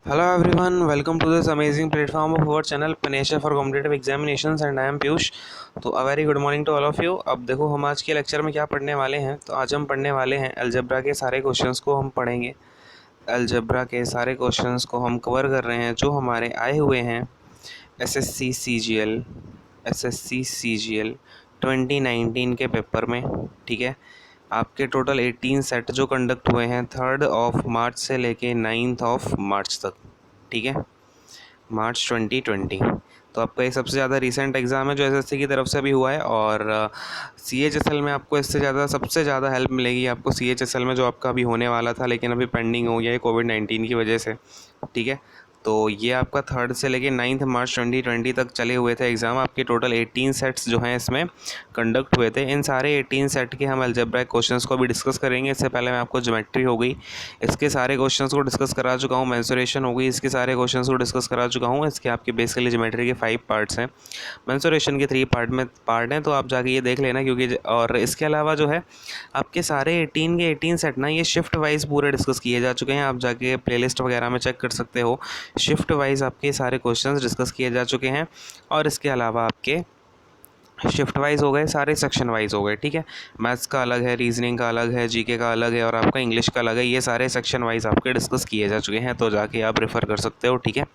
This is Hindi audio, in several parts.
Hello everyone, welcome to this amazing platform of our channel Panesha for Competitive Examinations and I am Piyush। तो a very good morning to all of you. अब देखो हम आज के लेक्चर में क्या पढ़ने वाले हैं। तो आज हम पढ़ने वाले हैं अलजेब्रा के सारे क्वेश्चंस को हम पढ़ेंगे। अलजेब्रा के सारे क्वेश्चंस को हम कवर कर रहे हैं जो हमारे आए हुए हैं एसएससी सीजीएल 2019 के पेपर में। ठीक है, आपके टोटल 18 सेट जो कंडक्ट हुए हैं 3 मार्च से लेके 9 मार्च तक। ठीक है, मार्च 2020। तो आपका ये सबसे ज़्यादा रीसेंट एग्ज़ाम है जो एसएससी की तरफ से अभी हुआ है। और सीएचएसएल में आपको इससे ज़्यादा सबसे ज़्यादा हेल्प मिलेगी आपको सीएचएसएल में, जो आपका अभी होने वाला था लेकिन अभी पेंडिंग हो गया है कोविड-19 की वजह से। ठीक है, तो ये आपका 3 से लेके 9 मार्च 2020 तक चले हुए थे एग्ज़ाम। आपके टोटल 18 सेट्स जो हैं इसमें कंडक्ट हुए थे। इन सारे 18 सेट के हम अलजेब्रिक क्वेश्चंस को भी डिस्कस करेंगे। इससे पहले मैं आपको ज्योमेट्री हो गई, इसके सारे क्वेश्चंस को डिस्कस करा चुका हूँ। मेंसुरेशन हो गई, इसके सारे क्वेश्चंस को डिस्कस करा चुका हूँ। इसके आपके बेसिकली ज्योमेट्री के 5 पार्ट्स हैं, मेंसुरेशन के 3 पार्ट हैं, तो आप जाके ये देख लेना। क्योंकि और इसके अलावा जो है आपके सारे 18 के 18 सेट ना ये शिफ्ट वाइज पूरे डिस्कस किए जा चुके हैं। आप जाके प्लेलिस्ट वगैरह में चेक कर सकते हो, शिफ्ट वाइज आपके सारे क्वेश्चंस डिस्कस किए जा चुके हैं। और इसके अलावा आपके शिफ्ट वाइज हो गए, सारे सेक्शन वाइज हो गए। ठीक है, मैथ्स का अलग है, रीजनिंग का अलग है, जीके का अलग है और आपका इंग्लिश का अलग है। ये सारे सेक्शन वाइज आपके डिस्कस किए जा चुके हैं, तो जाके आप रेफ़र कर सकते हो। ठीक है,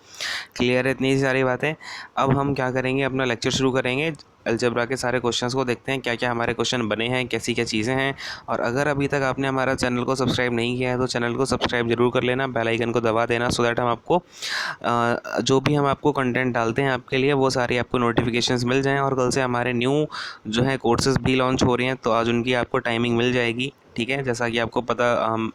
क्लियर है इतनी सारी बातें। अब हम क्या करेंगे, अपना लेक्चर शुरू करेंगे। अलजेब्रा के सारे क्वेश्चंस को देखते हैं, क्या क्या हमारे क्वेश्चन बने हैं, कैसी क्या चीज़ें हैं। और अगर अभी तक आपने हमारा चैनल को सब्सक्राइब नहीं किया है तो चैनल को सब्सक्राइब जरूर कर लेना, बेल आइकन को दबा देना, सो दैट हम आपको जो भी हम आपको कंटेंट डालते हैं आपके लिए वो सारी आपको नोटिफिकेशंस मिल जाएँ। और कल से हमारे न्यू जो है कोर्सेज़ भी लॉन्च हो रहे हैं, तो आज उनकी आपको टाइमिंग मिल जाएगी। ठीक है, जैसा कि आपको पता, हम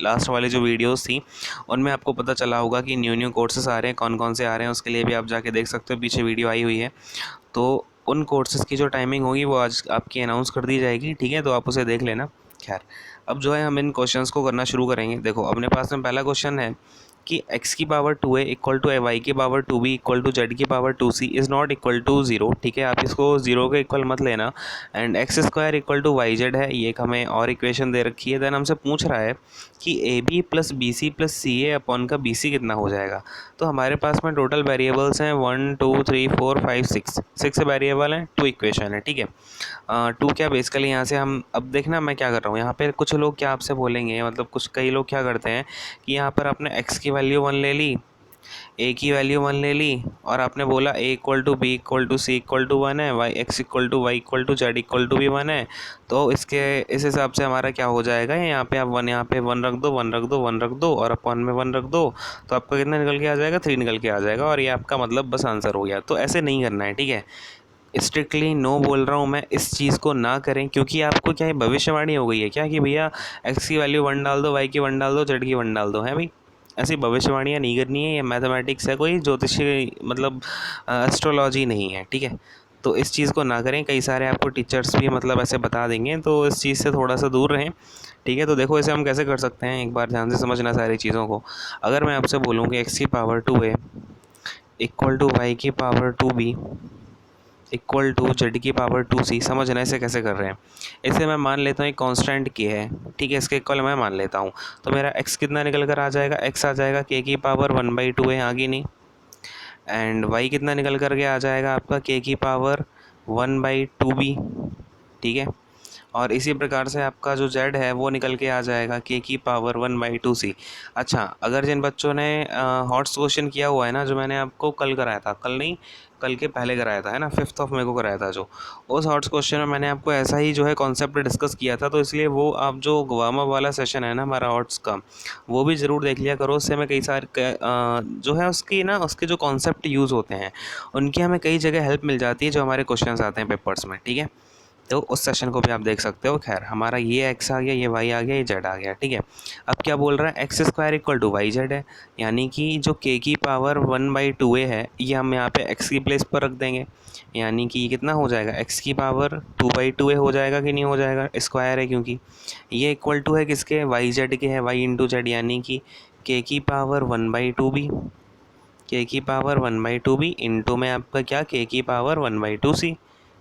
लास्ट वाली जो वीडियोस थी उनमें आपको पता चला होगा कि न्यू कोर्सेज आ रहे हैं, कौन कौन से आ रहे हैं। उसके लिए भी आप जाके देख सकते हो, पीछे वीडियो आई हुई है। तो उन कोर्सेज़ की जो टाइमिंग होगी वो आज आपकी अनाउंस कर दी जाएगी। ठीक है, तो आप उसे देख लेना। खैर, अब जो है हम इन क्वेश्चंस को करना शुरू करेंगे। देखो अपने पास में पहला क्वेश्चन है कि x की power 2a equal to y की power 2b equal to z की power 2c is not equal to 0। ठीक है, आप इसको 0 के इक्वल मत लेना। And X square equal to Y Z है, ये एक हमें और इक्वेशन दे रखी है। देन हमसे पूछ रहा है कि A B plus B C plus C A upon का बी सी कितना हो जाएगा। तो हमारे पास में टोटल वेरिएबल्स हैं 1 2 3 4 5 6 वेरिएबल हैं, 2 इक्वेशन है। ठीक है, 2 क्या बेसिकली यहाँ से हम अब देखना मैं क्या कर रहा हूँ यहाँ पे। कुछ लोग क्या आपसे बोलेंगे, मतलब कुछ कई लोग क्या करते हैं कि यहाँ पर आपने x की वैल्यू 1 ले ली, a की वैल्यू 1 ले ली और आपने बोला a equal to B equal to C equal to 1 है, y x equal to Y equal to Z equal to भी 1 है। तो इस हिसाब से हमारा क्या हो जाएगा, यहाँ पे आप 1 यहाँ पे 1 रख दो, 1 रख दो, 1 रख दो और अपॉन में 1 रख दो, तो आपका कितना निकल के आ जाएगा, 3 निकल के आ जाएगा। और ये आपका मतलब बस आंसर हो गया। तो ऐसे नहीं करना है। ठीक है, स्ट्रिक्टली नो बोल रहा हूँ मैं, इस चीज़ को ना करें। क्योंकि आपको क्या है, भविष्यवाणी हो गई है क्या कि भैया x की वैल्यू 1 डाल दो, y की 1 डाल दो, z की 1 डाल दो, है भाई। ऐसी भविष्यवाणियाँ नहीं करनी है, ये मैथमेटिक्स है, कोई ज्योतिषी मतलब एस्ट्रोलॉजी नहीं है। ठीक है, तो इस चीज़ को ना करें। कई सारे आपको टीचर्स भी मतलब ऐसे बता देंगे, तो इस चीज़ से थोड़ा सा दूर रहें। ठीक है, तो देखो इसे हम कैसे कर सकते हैं, एक बार ध्यान से समझना सारी चीज़ों को। अगर मैं आपसे बोलूँ कि x की power 2a equal to Y की power 2b equal to Z की पावर 2c, समझना इसे कैसे कर रहे हैं। इसे मैं मान लेता हूँ एक कांस्टेंट के है। ठीक है, इसके इक्वल मैं मान लेता हूँ। तो मेरा x कितना निकल कर आ जाएगा, x आ जाएगा k की पावर 1/2 है, आगे नहीं। एंड y कितना निकल कर के आ जाएगा आपका k की पावर 1/2b। ठीक है, और इसी प्रकार से आपका जो z है वो निकल के आ जाएगा k की पावर 1/2c। अच्छा, अगर जिन बच्चों ने हॉट्स क्वेश्चन किया हुआ है ना, जो मैंने आपको कल कराया था, कल नहीं कल के पहले कराया था, है ना, 5 मई को कराया था, जो उस हॉट्स क्वेश्चन में मैंने आपको ऐसा ही जो है कॉन्सेप्ट डिस्कस किया था। तो इसलिए वो आप जो वार्म अप वाला सेशन है ना हमारा हॉट्स का, वो भी ज़रूर देख लिया करो। उससे हमें कई सारे जो है उसकी ना उसके जो कॉन्सेप्ट यूज़ होते हैं उनकी हमें कई जगह हेल्प मिल जाती है जो हमारे क्वेश्चन आते हैं पेपर्स में। ठीक है, तो उस सेशन को भी आप देख सकते हो। खैर, हमारा ये x आ गया, ये y आ गया, ये z आ गया। ठीक है, अब क्या बोल रहा है, X square equal to Y Z है, यानी कि जो k की पावर 1/2a है ये हम यहाँ पे x की प्लेस पर रख देंगे। यानी कि ये कितना हो जाएगा, x की पावर 2/2a हो जाएगा कि नहीं हो जाएगा, स्क्वायर है क्योंकि ये इक्वल टू है किसके, वाई जेड के है, y इंटू जेड, यानी कि k की पावर 1/2b, k की पावर 1/2b इंटू में आपका क्या, k की पावर 1/2c।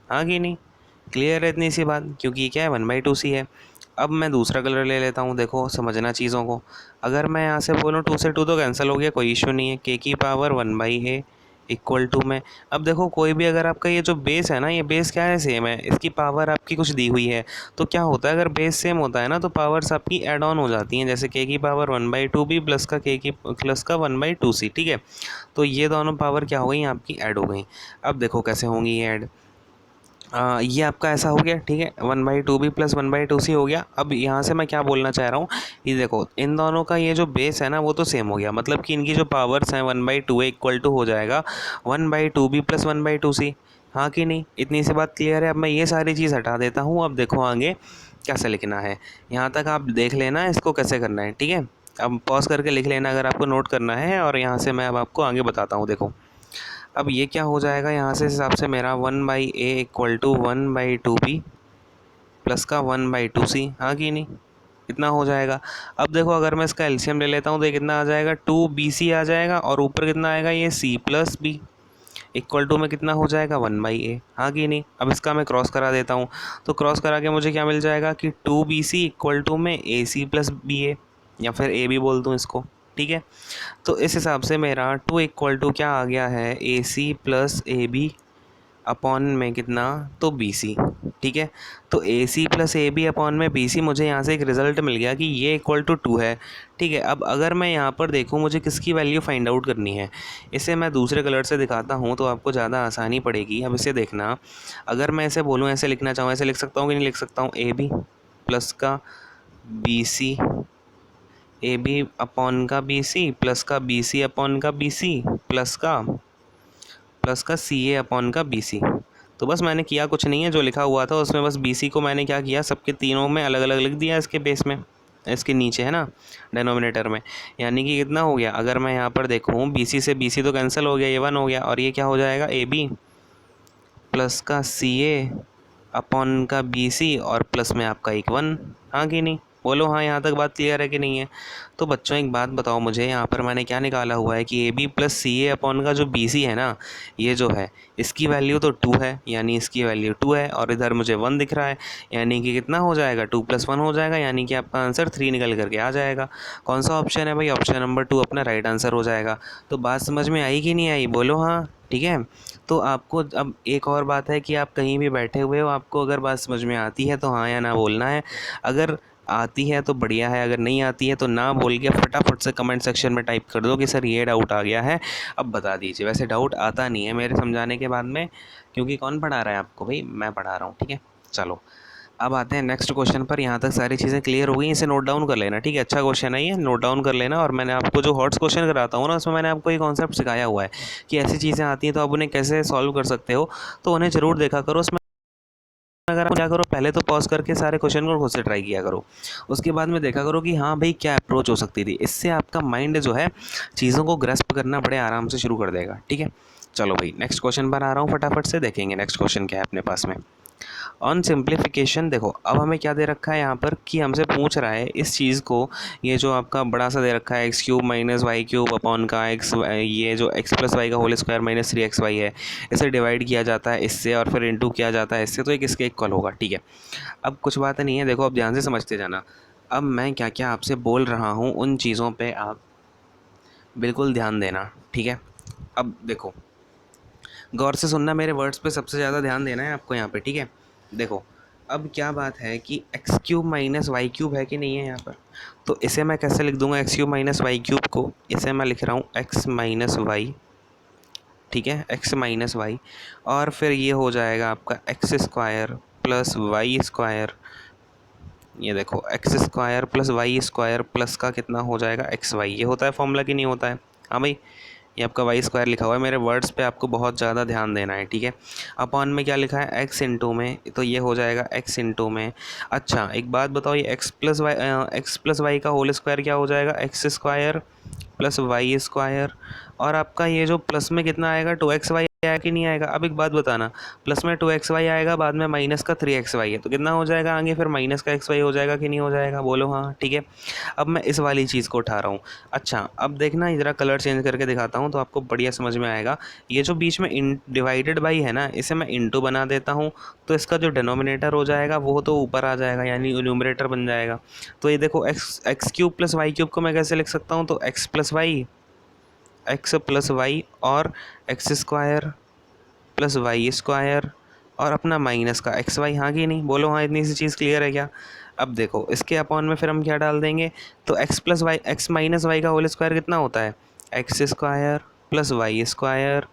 हाँ कि नहीं, क्लियर है इतनी सी बात, क्योंकि क्या है 1/2c है। अब मैं दूसरा कलर ले लेता हूँ, देखो समझना चीज़ों को। अगर मैं यहाँ से बोलूँ 2 से 2 तो कैंसिल हो गया, कोई इशू नहीं है। के की पावर 1/a इक्वल टू में, अब देखो कोई भी अगर आपका ये जो बेस है ना, ये बेस क्या है, सेम है, इसकी पावर आपकी कुछ दी हुई है, तो क्या होता है अगर बेस सेम होता है ना तो पावर्स आपकी ऐड ऑन हो जाती हैं, जैसे के की पावर 1/2b प्लस का के की प्लस का 1/2c, ठीक है। तो ये दोनों पावर क्या हो गई आपकी, ऐड हो गई। अब देखो कैसे होंगी ये ऐड, ये आपका ऐसा हो गया, ठीक है, 1/2b प्लस 1/2c हो गया। अब यहाँ से मैं क्या बोलना चाह रहा हूँ, ये देखो इन दोनों का ये जो बेस है ना वो तो सेम हो गया, मतलब कि इनकी जो पावर्स हैं 1/2a इक्वल टू हो जाएगा 1/2b प्लस 1/2c। हाँ कि नहीं, इतनी सी बात क्लियर है। अब मैं ये सारी चीज़ हटा देता हूँ, अब देखो आगे कैसे लिखना है, यहाँ तक आप देख लेना इसको कैसे करना है, ठीक है। अब पॉज करके लिख लेना अगर आपको नोट करना है, और यहाँ से मैं अब आपको आगे बताता हूँ। देखो अब ये क्या हो जाएगा, यहाँ से हिसाब से मेरा 1/a equal to 1/2b plus का 1/2c, हाँ कि नहीं, इतना हो जाएगा। अब देखो अगर मैं इसका एलसीएम ले लेता हूँ तो ये कितना आ जाएगा, 2bc आ जाएगा, और ऊपर कितना आएगा, ये c plus B equal to में कितना हो जाएगा, 1/a, हाँ कि नहीं। अब इसका मैं क्रॉस करा देता हूँ, तो क्रॉस करा के मुझे क्या मिल जाएगा कि 2bc इक्वल टू में ac प्लस ba, या फिर a भी बोल दूँ इसको, ठीक है। तो इस हिसाब से मेरा 2 इक्वल टू क्या आ गया है, AC प्लस AB अपॉन में कितना, तो BC, ठीक है। तो AC प्लस AB अपॉन में BC, मुझे यहाँ से एक रिज़ल्ट मिल गया कि ये इक्वल टू 2 है, ठीक है। अब अगर मैं यहाँ पर देखूँ मुझे किसकी वैल्यू फाइंड आउट करनी है, इसे मैं दूसरे कलर से दिखाता हूँ तो आपको ज़्यादा आसानी पड़ेगी। अब इसे देखना, अगर मैं ऐसे बोलूँ, ऐसे लिखना चाहूँ, ऐसे लिख सकता हूँ कि नहीं लिख सकता हूँ, AB प्लस का BC, AB अपॉन का BC प्लस का BC अपॉन का BC प्लस का CA अपॉन का BC। तो बस मैंने किया कुछ नहीं है, जो लिखा हुआ था उसमें बस BC को मैंने क्या किया, सबके तीनों में अलग अलग लिख दिया, इसके बेस में, इसके नीचे है ना डेनोमिनेटर में। यानी कि कितना हो गया, अगर मैं यहाँ पर देखूँ BC से BC तो कैंसिल हो गया, ये 1 हो गया, और ये क्या हो जाएगा, AB प्लस का CA अपॉन का BC और प्लस में आपका एक 1, हाँ कि नहीं, बोलो हाँ, यहाँ तक बात क्लियर है कि नहीं है। तो बच्चों एक बात बताओ मुझे, यहाँ पर मैंने क्या निकाला हुआ है कि AB प्लस CA अपॉन का जो BC है ना, ये जो है इसकी वैल्यू तो 2 है, यानी इसकी वैल्यू 2 है, और इधर मुझे 1 दिख रहा है, यानी कि कितना हो जाएगा, 2 + 1 हो जाएगा, यानी कि आपका आंसर 3 निकल करके आ जाएगा। कौन सा ऑप्शन है भाई, ऑप्शन नंबर 2 अपना राइट आंसर हो जाएगा। तो बात समझ में आई कि नहीं आई, बोलो हाँ, ठीक है। तो आपको अब एक और बात है कि आप कहीं भी बैठे हुए हो, आपको अगर बात समझ में आती है तो हाँ या ना बोलना है, अगर आती है तो बढ़िया है, अगर नहीं आती है तो ना बोल के फटाफट से कमेंट सेक्शन में टाइप कर दो कि सर ये डाउट आ गया है, अब बता दीजिए। वैसे डाउट आता नहीं है मेरे समझाने के बाद में, क्योंकि कौन पढ़ा रहा है आपको, भाई मैं पढ़ा रहा हूँ, ठीक है। चलो अब आते हैं नेक्स्ट क्वेश्चन पर। यहाँ तक सारी चीज़ें क्लियर हो गई, इसे नोट डाउन कर लेना, ठीक है। अच्छा क्वेश्चन है ये, नोट डाउन कर लेना। और मैंने आपको जो हॉट्स क्वेश्चन कराता हूँ ना, उसमें मैंने आपको ये कॉन्सेप्ट सिखाया हुआ है कि ऐसी चीज़ें आती हैं तो आप उन्हें कैसे सॉल्व कर सकते हो, तो उन्हें ज़रूर देखा करो। उसमें अगर आप क्या करो, पहले तो पॉज करके सारे क्वेश्चन को खुद से ट्राई किया करो, उसके बाद में देखा करो कि हाँ भाई क्या अप्रोच हो सकती थी। इससे आपका माइंड जो है चीज़ों को ग्रैस्प करना बड़े आराम से शुरू कर देगा, ठीक है। चलो भाई नेक्स्ट क्वेश्चन पर आ रहा हूँ, फटाफट से देखेंगे नेक्स्ट क्वेश्चन क्या है अपने पास में। ऑन सिंप्लीफिकेशन, देखो अब हमें क्या दे रखा है यहाँ पर कि हमसे पूछ रहा है इस चीज़ को, ये जो आपका बड़ा सा दे रखा है x³ माइनस y³ अपॉन का x, ये जो x प्लस वाई का होल स्क्वायर माइनस 3xy है, इसे डिवाइड किया जाता है इससे और फिर इंटू किया जाता है इससे, तो एक इसके इक्वल होगा, ठीक है। अब कुछ बात नहीं है, देखो अब ध्यान से समझते जाना। अब मैं क्या क्या आपसे बोल रहा हूँ उन चीज़ों पर आप बिल्कुल ध्यान देना, ठीक है। अब देखो गौर से सुनना, मेरे वर्ड्स पे सबसे ज़्यादा ध्यान देना है आपको यहाँ पे, ठीक है। देखो अब क्या बात है कि x³ माइनस y³ है कि नहीं है यहाँ पर, तो इसे मैं कैसे लिख दूंगा, x³ माइनस y³ को इसे मैं लिख रहा हूँ x माइनस वाई, ठीक है, x माइनस वाई, और फिर ये हो जाएगा आपका x² प्लस वाई स्क्वायर, ये देखो x² plus Y square plus का कितना हो जाएगा xy, ये होता है फॉर्मूला कि नहीं होता है, हाँ भाई। ये आपका y² लिखा हुआ है, मेरे वर्ड्स पे आपको बहुत ज़्यादा ध्यान देना है, ठीक है। अपॉन में क्या लिखा है, x इंटू में, तो ये हो जाएगा x इंटू में। अच्छा एक बात बताओ, ये x प्लस वाई का होल स्क्वायर क्या हो जाएगा, x² प्लस वाई स्क्वायर, और आपका ये जो प्लस में कितना आएगा 2xy आया कि नहीं आएगा। अब एक बात बताना, प्लस में 2xy आएगा, बाद में माइनस का 3xy है, तो कितना हो जाएगा आगे फिर माइनस का xy हो जाएगा कि नहीं हो जाएगा, बोलो हाँ। ठीक है, अब मैं इस वाली चीज़ को उठा रहा हूँ। अच्छा अब देखना, ज़रा कलर चेंज करके दिखाता हूँ तो आपको बढ़िया समझ में आएगा। ये जो बीच में इन डिवाइडेड बाई है ना, इसे मैं इंटू बना देता हूँ, तो इसका जो डिनोमिनेटर हो जाएगा वो तो ऊपर आ जाएगा, यानी न्यूमरेटर बन जाएगा। तो ये देखो X cube plus Y cube को मैं कैसे लिख सकता हूँ, तो एक्स प्लस वाई और X square plus Y square और अपना माइनस का एक्स वाई, हाँ कि नहीं, बोलो हाँ। इतनी सी चीज़ क्लियर है क्या। अब देखो इसके अपॉन में फिर हम क्या डाल देंगे, तो X plus Y X minus Y का होल स्क्वायर कितना होता है, X square plus Y square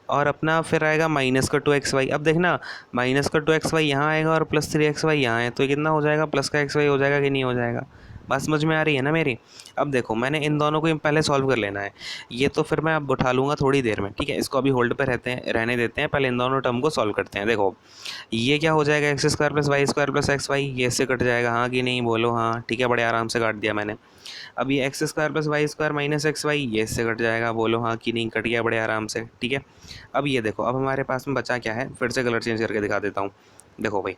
और अपना फिर आएगा माइनस का 2xy। अब देखना माइनस का 2xy यहाँ आएगा और प्लस 3xy यहाँ है, तो ये कितना हो जाएगा, प्लस का xy हो जाएगा कि नहीं हो जाएगा। बात समझ में आ रही है ना मेरी। अब देखो मैंने इन दोनों को पहले सॉल्व कर लेना है, ये तो फिर मैं अब उठा लूँगा थोड़ी देर में। ठीक है, इसको अभी होल्ड पे रहने देते हैं, पहले इन दोनों टर्म को सॉल्व करते हैं। देखो ये क्या हो जाएगा, X square plus Y square plus X Y, ये इससे कट जाएगा, हाँ कि नहीं, बोलो हाँ। ठीक है, बड़े आराम से काट दिया मैंने। अब ये X square plus Y square minus X Y, ये इससे कट जाएगा, बोलो हाँ कि नहीं, कट गया बड़े आराम से। ठीक है, अब ये देखो अब हमारे पास में बचा क्या है, फिर से कलर चेंज करके दिखा देता हूँ। देखो भाई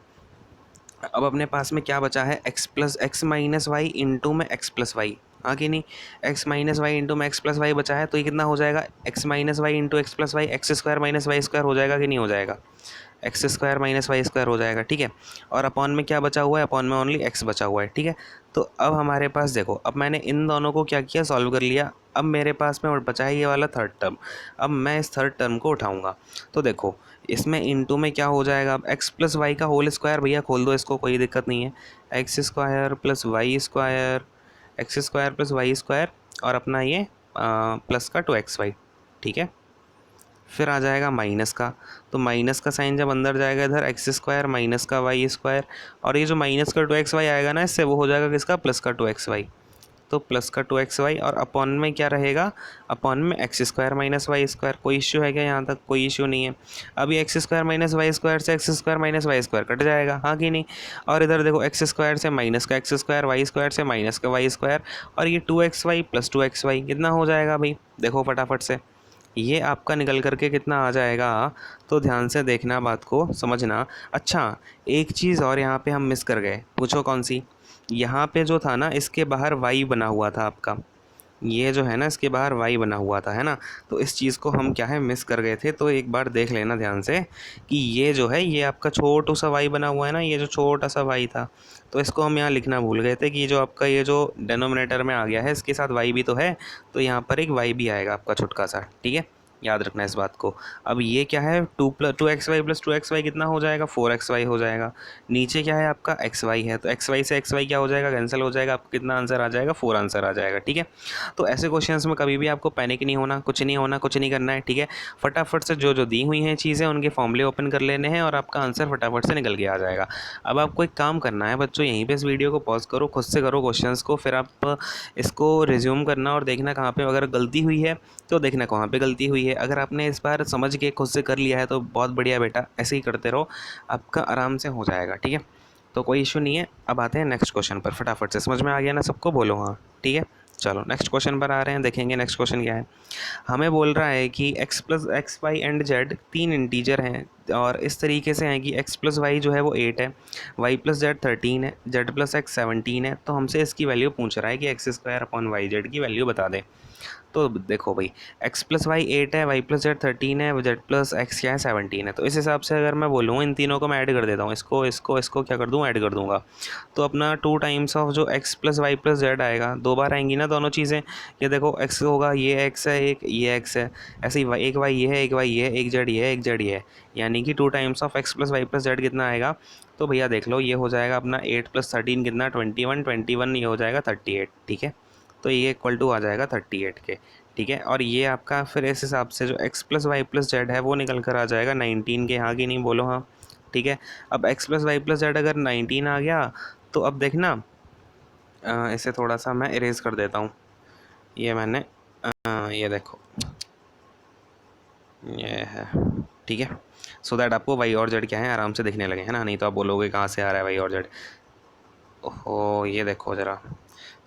अब अपने पास में क्या बचा है, X plus X minus Y into में एक्स प्लस वाई, हाँ कि नहीं, एक्स माइनस वाई इंटू में एक्स प्लस वाई बचा है, तो ये कितना हो जाएगा, X minus Y into X plus Y, X square minus Y square हो जाएगा कि नहीं हो जाएगा, X square minus Y square हो जाएगा। ठीक है, और अपॉन में क्या बचा हुआ है, अपॉन में ओनली एक्स बचा हुआ है। ठीक है, तो अब हमारे पास देखो, अब मैंने इन दोनों को क्या किया, सॉल्व कर लिया। अब मेरे पास में बचा है ये वाला थर्ड टर्म, अब मैं इस थर्ड टर्म को उठाऊंगा। तो देखो इसमें इंटू में क्या हो जाएगा, अब एक्स प्लस वाई का होल स्क्वायर, भैया खोल दो इसको, कोई दिक्कत नहीं है, X square plus Y square, X square plus Y square और अपना ये प्लस का 2xy। ठीक है, फिर आ जाएगा माइनस का, तो माइनस का साइन जब अंदर जाएगा इधर, एक्स स्क्वायर माइनस का वाई स्क्वायर, और ये जो माइनस का 2xy आएगा ना, इससे वो हो जाएगा किसका, प्लस का 2xy, तो प्लस का 2xy और अपॉन में क्या रहेगा, अपॉन में X square minus Y square. कोई इश्यू है क्या, यहाँ तक कोई इश्यू नहीं है। अब ये X square minus Y square से X square minus Y square cut जाएगा, हाँ कि नहीं, और इधर देखो एक्स स्क्वायर से माइनस का एक्स स्क्वायर, वाई स्क्वायर से माइनस का वाई स्क्वायर, और ये 2xy प्लस 2xy कितना हो जाएगा भाई, देखो फटाफट से ये आपका निकल करके कितना आ जाएगा, तो ध्यान से देखना, बात को समझना। अच्छा एक चीज़ और यहाँ पे हम मिस कर गए, पूछो कौन सी, यहाँ पे जो था ना इसके बाहर वाई बना हुआ था आपका, ये जो है ना इसके बाहर वाई बना हुआ था, है ना, तो इस चीज़ को हम क्या है मिस कर गए थे। तो एक बार देख लेना ध्यान से कि ये जो है ये आपका छोटू सा वाई बना हुआ है ना, ये जो छोटा सा वाई था, तो इसको हम यहाँ लिखना भूल गए थे कि ये जो आपका ये जो डिनोमिनेटर में आ गया है इसके साथ वाई भी तो है, तो यहाँ पर एक वाई भी आएगा आपका छुटका सा। ठीक है, याद रखना इस बात को। अब ये क्या है, 2x y प्लस 2xy कितना हो जाएगा, 4xy हो जाएगा। नीचे क्या है आपका xy है, तो xy से xy क्या हो जाएगा, कैंसिल हो जाएगा, आपको कितना आंसर आ जाएगा, 4 आंसर आ जाएगा। ठीक है, तो ऐसे क्वेश्चंस में कभी भी आपको पैनिक नहीं होना, कुछ नहीं होना, कुछ नहीं करना है। ठीक है, फटाफट से जो जो दी हुई हैं चीज़ें उनके फॉर्मूले ओपन कर लेने हैं और आपका आंसर फटाफट से निकल के आ जाएगा। अब आपको एक काम करना है बच्चों, यहीं पे इस वीडियो को पॉज करो, खुद से करो क्वेश्चंस को, फिर आप इसको रिज्यूम करना और देखना कहाँ पे अगर गलती हुई है तो देखना कहाँ पे गलती हुई है। अगर आपने इस बार समझ के खुद से कर लिया है तो बहुत बढ़िया बेटा, ऐसे ही करते रहो, आपका आराम से हो जाएगा। ठीक है, तो कोई इशू नहीं है। अब आते हैं नेक्स्ट क्वेश्चन पर, फटाफट से समझ में आ गया ना सबको, बोलो हाँ। ठीक है, चलो नेक्स्ट क्वेश्चन पर आ रहे हैं, देखेंगे नेक्स्ट क्वेश्चन क्या है। हमें बोल रहा है कि x plus X Y and Z 3 integer हैं और इस तरीके से हैं कि x प्लस वाई जो है वो 8 है, y प्लस जेड 13 है, z प्लस एक्स 17 है। तो हमसे इसकी वैल्यू पूछ रहा है कि X square upon Y Z की वैल्यू बता दे। तो देखो भाई x प्लस वाई 8 है, y प्लस जेड 13 है, z प्लस एक्स क्या है 17 है। तो इस हिसाब से अगर मैं बोलूँ इन तीनों को मैं ऐड कर देता हूँ, इसको इसको इसको क्या कर दूँ, ऐड कर दूँगा। तो अपना 2 टाइम्स ऑफ जो x plus Y plus Z आएगा, 2 बार आएंगी ना दोनों चीज़ें। ये देखो x होगा, ये x है एक, ये x है, ऐसे ही एक y ये है, एक y ये है, एक z ये है, एक z ये है, यानी कि 2 times of x plus Y plus Z कितना आएगा। तो भैया देख लो ये हो जाएगा अपना 8 प्लस 13 कितना 21, 21 ये हो जाएगा 38। ठीक है, तो ये इक्वल टू आ जाएगा 38 के। ठीक है, और ये आपका फिर इस हिसाब से जो x plus Y plus Z है वो निकल कर आ जाएगा 19 के, हाँ कि नहीं, बोलो हाँ। ठीक है, अब x plus Y plus Z अगर 19 आ गया तो अब देखना इसे थोड़ा सा मैं इरेज कर देता हूँ, ये मैंने ये देखो ये है। ठीक है, सो दैट आपको वाई और जेड क्या है आराम से दिखने लगे, है ना, नहीं तो आप बोलोगे कहाँ से आ रहा है वाई और जेड। ओहो, ये देखो ज़रा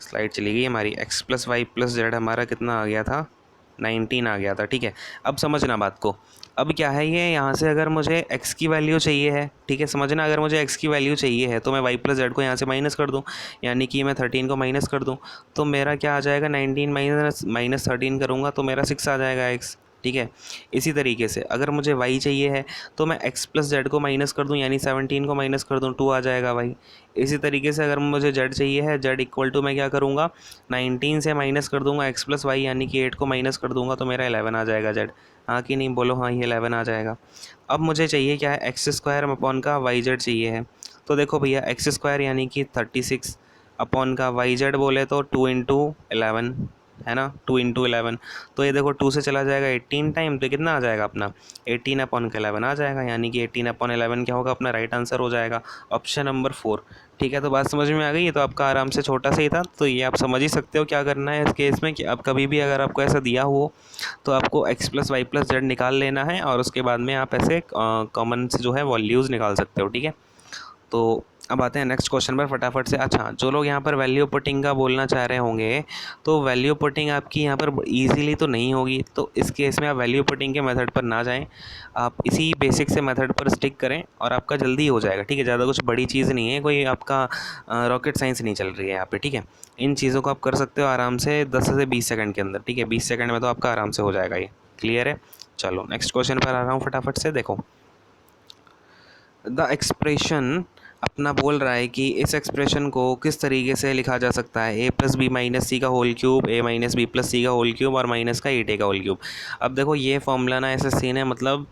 स्लाइड चली गई हमारी, x plus Y plus Z हमारा कितना आ गया था, 19 आ गया था, ठीक है। अब समझना बात को, अब क्या है ये, यहाँ से अगर मुझे x की वैल्यू चाहिए है, ठीक है, समझना, अगर मुझे x की वैल्यू चाहिए है तो मैं y प्लस जेड को यहाँ से माइनस कर दूँ, यानी कि मैं 13 को माइनस कर दूँ, तो मेरा क्या आ जाएगा, 19 माइनस 13 करूँगा तो मेरा 6 आ जाएगा x, ठीक है। इसी तरीके से अगर मुझे y चाहिए है तो मैं x प्लस जेड को माइनस कर दूँ, यानी 17 को माइनस कर दूँ, 2 आ जाएगा y। इसी तरीके से अगर मुझे z चाहिए है, z इक्वल टू मैं क्या करूँगा, 19 से माइनस कर दूँगा x प्लस वाई, यानी कि 8 को माइनस कर दूँगा तो मेरा 11 आ जाएगा z। हाँ कि नहीं, बोलो हाँ, ये 11 आ जाएगा। अब मुझे चाहिए क्या है, एक्स स्क्वायर अपॉन का वाई जेड चाहिए है। तो देखो भैया, एक्स स्क्वायर यानी कि 36 अपॉन का वाई जेड बोले तो 2 इंटू 11 है ना, 2 इंटू 11। तो ये देखो 2 से चला जाएगा 18 टाइम, तो कितना आ जाएगा अपना, 18 अपॉन का 11 आ जाएगा, यानी कि 18 अपॉन 11 क्या होगा, अपना राइट आंसर हो जाएगा ऑप्शन नंबर 4। ठीक है, तो बात समझ में आ गई। ये तो आपका आराम से छोटा सा ही था, तो ये आप समझ ही सकते हो क्या करना है इस केस में, कि आप कभी भी अगर आपको ऐसा दिया हो तो आपको x plus Y plus Z निकाल लेना है, और उसके बाद में आप ऐसे कॉमन से जो है वैल्यूज़ निकाल सकते हो, ठीक है। तो अब आते हैं नेक्स्ट क्वेश्चन पर फटाफट से। अच्छा, जो लोग यहाँ पर वैल्यू पुटिंग का बोलना चाह रहे होंगे, तो वैल्यू पुटिंग आपकी यहाँ पर इजीली तो नहीं होगी, तो इस केस में आप वैल्यू पुटिंग के मेथड पर ना जाएं, आप इसी बेसिक से मेथड पर स्टिक करें और आपका जल्दी हो जाएगा, ठीक है। ज़्यादा कुछ बड़ी चीज़ नहीं है, कोई आपका रॉकेट साइंस नहीं चल रही है यहाँ पर, ठीक है। इन चीज़ों को आप कर सकते हो आराम से 10 से 20 सेकंड के अंदर, ठीक है। 20 सेकंड में तो आपका आराम से हो जाएगा ये, क्लियर है। चलो नेक्स्ट क्वेश्चन पर आ रहा हूँ फटाफट से। देखो, द एक्सप्रेशन अपना बोल रहा है कि इस एक्सप्रेशन को किस तरीके से लिखा जा सकता है, ए प्लस बी माइनस सी का होल क्यूब, ए माइनस बी प्लस सी का होल क्यूब और माइनस का 8a का होल क्यूब। अब देखो, ये फॉर्मूला ना ऐसा सीन है, मतलब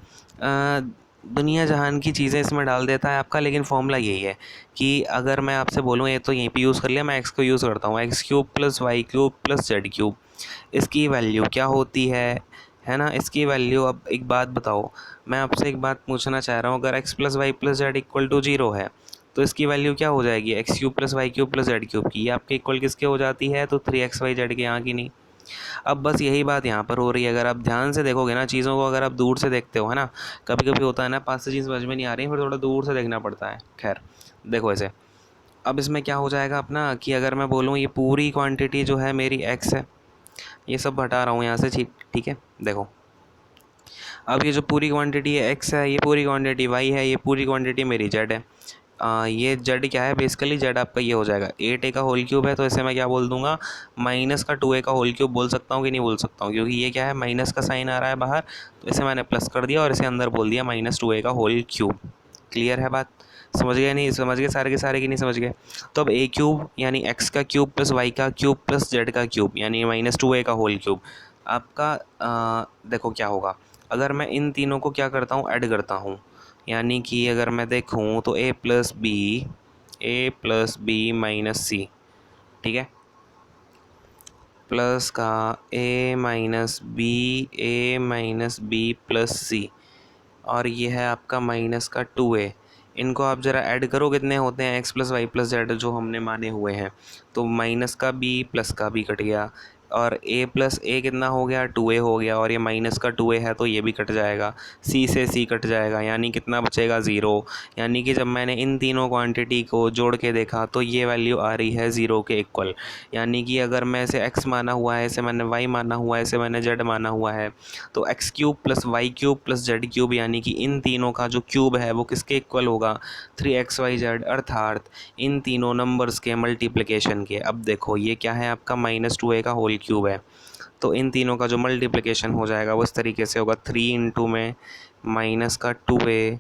दुनिया जहान की चीज़ें इसमें डाल देता है आपका, लेकिन फॉर्मूला यही है कि अगर मैं आपसे बोलूँ, ये तो यहीं पे यूज़ कर लिया, मैं एक्स को यूज़ करता हूँ, X cube plus Y cube plus Z cube, इसकी वैल्यू क्या होती है ना, इसकी वैल्यू। अब एक बात बताओ, मैं आपसे एक बात पूछना चाह रहा हूँ, अगर x plus Y plus Z equal to 0 है तो इसकी वैल्यू क्या हो जाएगी, X cube plus Y cube plus Z cube की, ये आपके इक्वल किसके हो जाती है, तो 3xy/z के, यहाँ की नहीं। अब बस यही बात यहाँ पर हो रही है, अगर आप ध्यान से देखोगे ना चीज़ों को, अगर आप दूर से देखते हो, है ना, कभी कभी होता है ना, पास से चीज़ समझ में नहीं आ रही, फिर थोड़ा दूर से देखना पड़ता है। खैर देखो ऐसे, अब इसमें क्या हो जाएगा अपना, कि अगर मैं बोलूँ ये पूरी क्वांटिटी जो है मेरी x है, ये सब हटा रहा हूँ यहाँ से, ठीक है। देखो, अब ये जो पूरी क्वांटिटी है x है, ये पूरी क्वांटिटी y है, ये पूरी क्वांटिटी मेरी z है। ये z क्या है, बेसिकली z आपका ये हो जाएगा 8a का होल क्यूब है, तो इसे मैं क्या बोल दूंगा, माइनस का 2a का होल क्यूब बोल सकता हूँ कि नहीं बोल सकता हूँ, क्योंकि ये क्या है, माइनस का साइन आ रहा है बाहर, तो इसे मैंने प्लस कर दिया और इसे अंदर बोल दिया -2a का होल क्यूब। क्लियर है बात, समझ गए नहीं, समझ गए सारे के सारे कि नहीं समझ गए। तो अब a क्यूब यानी x का क्यूब प्लस y का क्यूब प्लस z का क्यूब, यानी -2a का होल क्यूब आपका। देखो क्या होगा, अगर मैं इन तीनों को क्या करता हूँ, ऐड करता हूँ, यानी कि अगर मैं देखूँ तो a प्लस बी माइनस सी, ठीक है, प्लस का a minus B plus C, और ये है आपका माइनस का 2a। इनको आप ज़रा ऐड करो, कितने होते हैं, x plus Y plus Z जो हमने माने हुए हैं, तो माइनस का b प्लस का b कट गया, और a प्लस a कितना हो गया, 2a हो गया, और ये माइनस का 2a है तो ये भी कट जाएगा, c से c कट जाएगा, यानी कितना बचेगा, 0। यानी कि जब मैंने इन तीनों क्वांटिटी को जोड़ के देखा तो ये वैल्यू आ रही है 0 के इक्वल। यानी कि अगर मैं इसे x माना हुआ है, इसे मैंने y माना हुआ है, इसे मैंने z माना हुआ है, तो x cube plus Y cube plus Z cube, यानी कि इन तीनों का जो क्यूब है वो किसके इक्वल होगा, 3xy/z, अर्थात इन तीनों नंबर्स के मल्टीप्लिकेशन के। अब देखो, ये क्या है आपका, -2a का होल क्यूब है, तो इन तीनों का जो मल्टीप्लिकेशन हो जाएगा वो इस तरीके से होगा, 3 इंटू में माइनस का 2a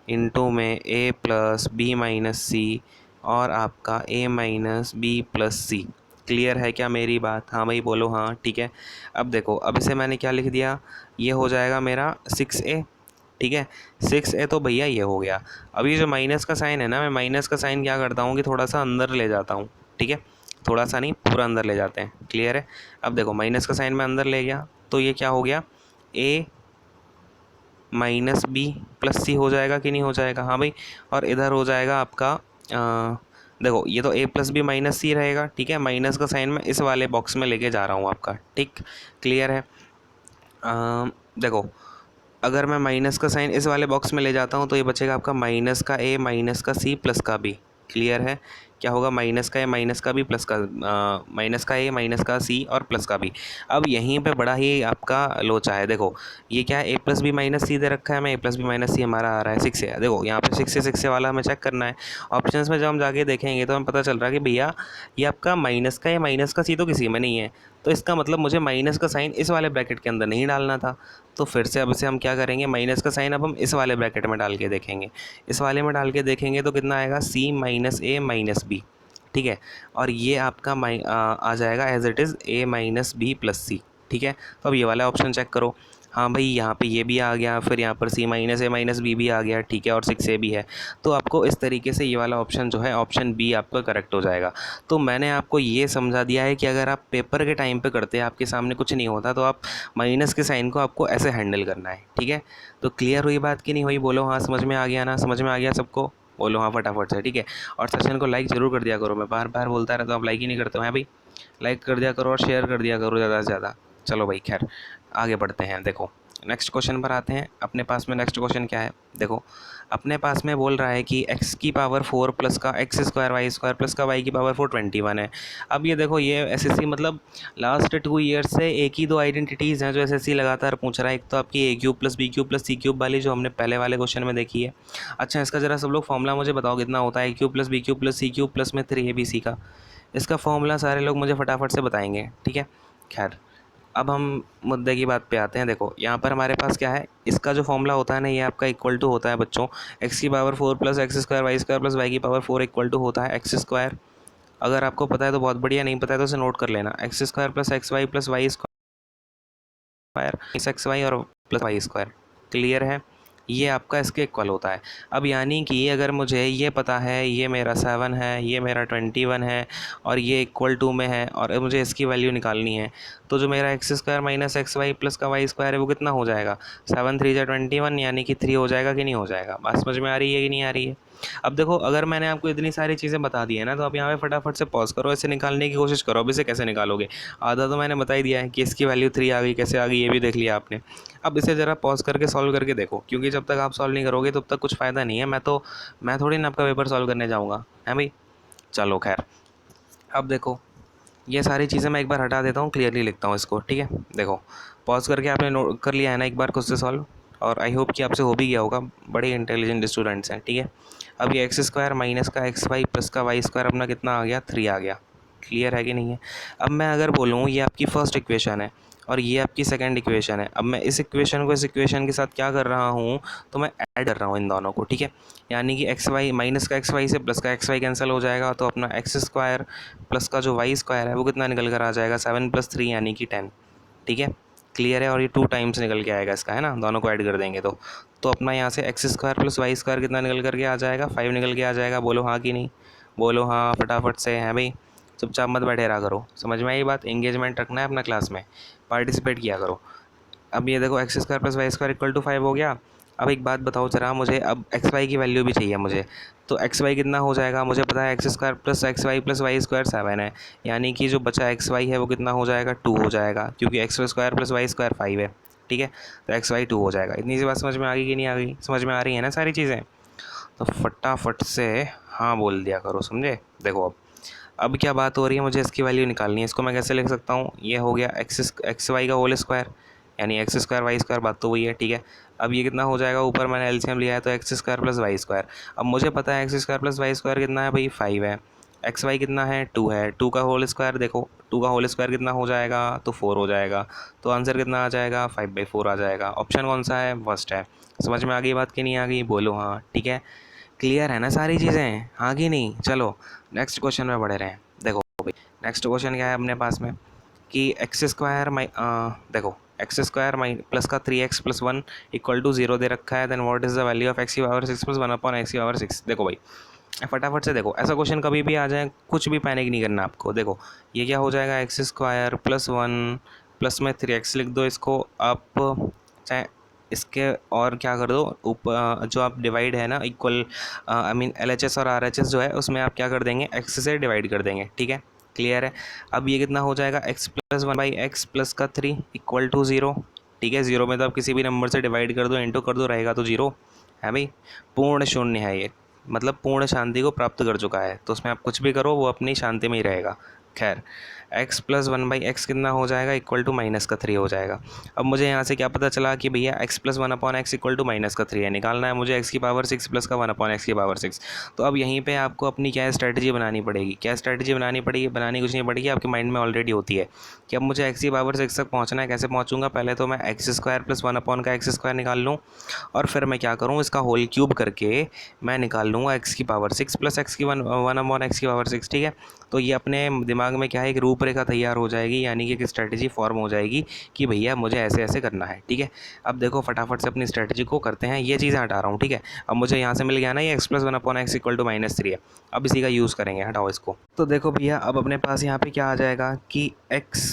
इंटू में a plus B minus C और आपका a minus B plus C. Clear है क्या मेरी बात, हाँ भाई बोलो हाँ, ठीक है। अब देखो, अब इसे मैंने क्या लिख दिया, ये हो जाएगा मेरा 6a, ठीक है। 6a तो भैया ये हो गया। अब ये जो माइनस का साइन है ना, मैं माइनस का साइन क्या करता हूँ कि थोड़ा सा अंदर ले जाता हूँ, ठीक है, थोड़ा सा नहीं, पूरा अंदर ले जाते हैं, क्लियर है। अब देखो, माइनस का साइन मैं अंदर ले गया तो ये क्या हो गया, a माइनस बी प्लस सी हो जाएगा कि नहीं हो जाएगा, हाँ भाई। और इधर हो जाएगा आपका देखो, ये तो a प्लस बी माइनस सी रहेगा, ठीक है, माइनस का साइन मैं इस वाले बॉक्स में लेके जा रहा हूँ आपका, ठीक, क्लियर है। देखो, अगर मैं माइनस का साइन इस वाले बॉक्स में ले जाता हूँ तो ये बचेगा आपका माइनस का a माइनस का c प्लस का b, क्लियर है। क्या होगा, माइनस का ए माइनस का बी प्लस का माइनस का ए माइनस का सी और प्लस का बी। अब यहीं पे बड़ा ही आपका लोचा है। देखो ये क्या है, ए प्लस बी माइनस सी दे रखा है हमें, ए प्लस बी माइनस सी हमारा आ रहा है 6 है। देखो यहाँ पे 6 वाला हमें चेक करना है। ऑप्शंस में जब हम जाके देखेंगे तो हमें पता चल रहा है कि भैया ये आपका माइनस का ए माइनस का सी तो किसी में नहीं है, तो इसका मतलब मुझे माइनस का साइन इस वाले ब्रैकेट के अंदर नहीं डालना था। तो फिर से अब इसे हम क्या करेंगे, माइनस का साइन अब हम इस वाले ब्रैकेट में डाल के देखेंगे। इस वाले में डाल के देखेंगे तो कितना आएगा, C minus A minus B, ठीक है। और ये आपका आ जाएगा as it is A minus B plus C, ठीक है। तो अब ये वाला ऑप्शन चेक करो। हाँ भाई यहाँ पे ये भी आ गया, फिर यहाँ पर सी माइनस ए माइनस बी भी आ गया, ठीक है, और 6 भी है। तो आपको इस तरीके से ये वाला ऑप्शन जो है, ऑप्शन बी आपका करेक्ट हो जाएगा। तो मैंने आपको ये समझा दिया है कि अगर आप पेपर के टाइम पे करते हैं, आपके सामने कुछ नहीं होता, तो आप माइनस के साइन को आपको ऐसे हैंडल करना है, ठीक है। तो क्लियर हुई बात कि नहीं हुई, बोलो हाँ, समझ में आ गया ना, समझ में आ गया सबको, बोलो हाँ फटाफट से, ठीक है। और सेशन को लाइक ज़रूर कर दिया करो, मैं बार बार बोलता रहता हूँ, आप लाइक ही नहीं करते हो, हैं भाई। लाइक कर दिया करो और शेयर कर दिया करो ज़्यादा से ज़्यादा। चलो भाई खैर आगे बढ़ते हैं। देखो नेक्स्ट क्वेश्चन पर आते हैं। अपने पास में नेक्स्ट क्वेश्चन क्या है, देखो अपने पास में बोल रहा है कि x की पावर 4 प्लस का X square Y square plus का y की पावर 4 21 है। अब ये देखो ये एसएससी मतलब लास्ट 2 ईयर्स से एक ही दो आइडेंटिटीज़ हैं जो एसएससी लगातार पूछ रहा है। एक तो आपकी A cube plus B cube plus C cube वाली जो हमने पहले वाले क्वेश्चन में देखी है। अच्छा इसका ज़रा सब लोग फॉर्मूला मुझे बताओ कितना होता है, A cube plus B cube plus C cube plus में 3abc का। इसका फॉर्मूला सारे लोग मुझे फटाफट से बताएंगे, ठीक है। खैर अब हम मुद्दे की बात पे आते हैं। देखो यहाँ पर हमारे पास क्या है, इसका जो फॉर्मूला होता है ना, ये आपका इक्वल टू होता है बच्चों, एक्स की power 4 plus X square Y square plus Y की पावर 4 इक्वल टू होता है एक्स स्क्वायर। अगर आपको पता है तो बहुत बढ़िया, नहीं पता है तो उसे नोट कर लेना, X square plus X Y plus Y square X Y और प्लस वाई स्क्वायर। क्लियर है, ये आपका इसके इक्वल होता है। अब यानी कि अगर मुझे ये पता है ये मेरा 7 है, ये मेरा 21 है और ये इक्वल टू में है और मुझे इसकी वैल्यू निकालनी है, तो जो मेरा X square minus X Y plus का वाई स्क्वायर है वो कितना हो जाएगा, 7 3 जा 21, यानी कि 3 हो जाएगा कि नहीं हो जाएगा। बात समझ में आ रही है कि नहीं आ रही है। अब देखो अगर मैंने आपको इतनी सारी चीज़ें बता दी है ना, तो आप यहाँ पे फटाफट से पॉज करो, इसे निकालने की कोशिश करो। अब इसे कैसे निकालोगे, आधा तो मैंने बता ही दिया है कि इसकी वैल्यू 3 आ गई, कैसे आ गई ये भी देख लिया आपने। अब इसे ज़रा पॉज करके सॉल्व करके देखो, क्योंकि जब तक आप सॉल्व नहीं करोगे तब तक कुछ फ़ायदा नहीं है। मैं थोड़ी ना आपका पेपर सॉल्व करने जाऊँगा, है भाई। चलो खैर अब देखो ये सारी चीज़ें मैं एक बार हटा देता हूँ, क्लियरली लिखता हूँ इसको, ठीक है। देखो पॉज करके आपने नोट कर लिया है ना एक बार खुद से सॉल्व, और आई होप कि आपसे हो भी गया होगा, बड़े इंटेलिजेंट स्टूडेंट्स हैं, ठीक है। अब ये एक्स स्क्वायर माइनस का एक्स वाई प्लस का वाई स्क्वायर अपना कितना आ गया, 3 आ गया। क्लियर है कि नहीं है। अब मैं अगर बोलूँ ये आपकी फर्स्ट इक्वेशन है और ये आपकी सेकंड इक्वेशन है, अब मैं इस इक्वेशन को इस इक्वेशन के साथ क्या कर रहा हूँ, तो मैं ऐड कर रहा हूँ इन दोनों को, ठीक है। यानी कि एक्स वाई माइनस का एक्स वाई से प्लस का एक्स वाई कैंसिल हो जाएगा, तो अपना एक्स स्क्वायर प्लस का जो वाई स्क्वायर है वो कितना निकल कर आ जाएगा, 7 + 3 यानी कि 10, ठीक है। क्लियर है, और ये 2 टाइम्स निकल के आएगा इसका, है ना, दोनों को ऐड कर देंगे तो अपना यहाँ से X square plus Y square कितना निकल करके आ जाएगा, 5 निकल के आ जाएगा। बोलो हाँ कि नहीं, बोलो हाँ फटाफट से, हैं भाई। चुपचाप मत बैठे रहा करो, समझ में आई बात, एंगेजमेंट रखना है अपना क्लास में, पार्टिसिपेट किया करो। अब ये देखो X square plus Y square equal to 5 हो गया। अब एक बात बताओ जरा मुझे, अब एक्स वाई की वैल्यू भी चाहिए मुझे, तो एक्स वाई कितना हो जाएगा, मुझे पता है X square plus X Y plus Y square 7 है, यानी कि जो बचा एक्स वाई है वो कितना हो जाएगा, 2 हो जाएगा, क्योंकि X square plus Y square 5 है, ठीक है। तो एक्स वाई 2 हो जाएगा। इतनी सी बात समझ में आ गई कि नहीं आ गई, समझ में आ रही है ना सारी चीज़ें। तो फटाफट से हाँ बोल दिया करो, समझे। देखो अब क्या बात हो रही है, मुझे इसकी वैल्यू निकालनी है। इसको मैं कैसे लिख सकता हूँ, ये हो गया एक्स वाई का होल स्क्वायर, यानी एक्स स्क्वायर वाई स्क्वायर, बात तो वही है, ठीक है। अब ये कितना हो जाएगा, ऊपर मैंने एलसीएम लिया है तो X square plus Y square. अब मुझे पता है X square plus Y square कितना है भाई, 5 है। एक्स वाई कितना है, 2 है। 2 का होल स्क्वायर, देखो 2 का होल स्क्वायर कितना हो जाएगा, तो 4 हो जाएगा। तो आंसर कितना आ जाएगा, 5/4 आ जाएगा। ऑप्शन कौन सा है, फर्स्ट है। समझ में आ गई बात कि नहीं आ गई, बोलो हाँ, ठीक है। क्लियर है ना सारी चीज़ें, हाँ कि नहीं। चलो नेक्स्ट क्वेश्चन में बढ़े रहें। देखो भाई नेक्स्ट क्वेश्चन क्या है अपने पास में, कि एक्स स्क्वायर देखो एक्स स्क्वायर प्लस का 3x + 1 = 0 दे रखा है, then what is the value of X की पावर 6 + 1/x की पावर 6। देखो भाई फटाफट से देखो, ऐसा क्वेश्चन कभी भी आ जाए कुछ भी पैनिक नहीं करना आपको। देखो ये क्या हो जाएगा, एक्स स्क्वायर प्लस 1 प्लस में 3x लिख दो इसको आप, चाहे इसके और क्या कर दो, ऊपर जो आप डिवाइड है ना इक्वल, आई मीन LHS और RHS जो है उसमें आप क्या कर देंगे, x से डिवाइड कर देंगे, ठीक है। क्लियर है। अब ये कितना हो जाएगा, x + 1/x प्लस का 3 = 0, ठीक है। 0 में तो आप किसी भी नंबर से डिवाइड कर दो, इंटू कर दो, रहेगा तो 0, है भाई, पूर्ण शून्य है ये, मतलब पूर्ण शांति को प्राप्त कर चुका है, तो उसमें आप कुछ भी करो वो अपनी शांति में ही रहेगा। खैर, x प्लस 1/x कितना हो जाएगा, इक्वल टू -3 हो जाएगा। अब मुझे यहाँ से क्या पता चला कि भैया x plus 1/x equal to -3 है, निकालना है मुझे x⁻6 प्लस का 1/x⁻6। तो अब यहीं पे आपको अपनी क्या स्ट्रैटेजी बनानी पड़ेगी, क्या स्ट्रैटेजी बनानी पड़ेगी, बनानी कुछ नहीं पड़ेगी, आपके माइंड में ऑलरेडी होती है कि अब मुझे x⁻6 तक पहुँचना है। कैसे पहुँचूंगा, पहले तो मैं x² प्लस 1/x² निकाल लूँ, और फिर मैं क्या करूँ, इसका होल क्यूब करके मैं निकाल लूँगा x⁻6 प्लस x⁻6, ठीक है। तो ये अपने दिमाग में क्या है, एक रूपरेखा तैयार हो जाएगी, यानी कि एक स्ट्रैटेजी फॉर्म हो जाएगी कि भैया मुझे ऐसे ऐसे करना है, ठीक है। अब देखो फटाफट से अपनी स्ट्रैटेजी को करते हैं, ये चीज़ें हटा रहा हूँ, ठीक है। अब मुझे यहाँ से मिल गया ना ये x plus 1/x equal to -3 है। अब इसी का यूज़ करेंगे, हटाओ इसको। तो देखो भैया अब अपने पास यहाँ पे क्या आ जाएगा कि x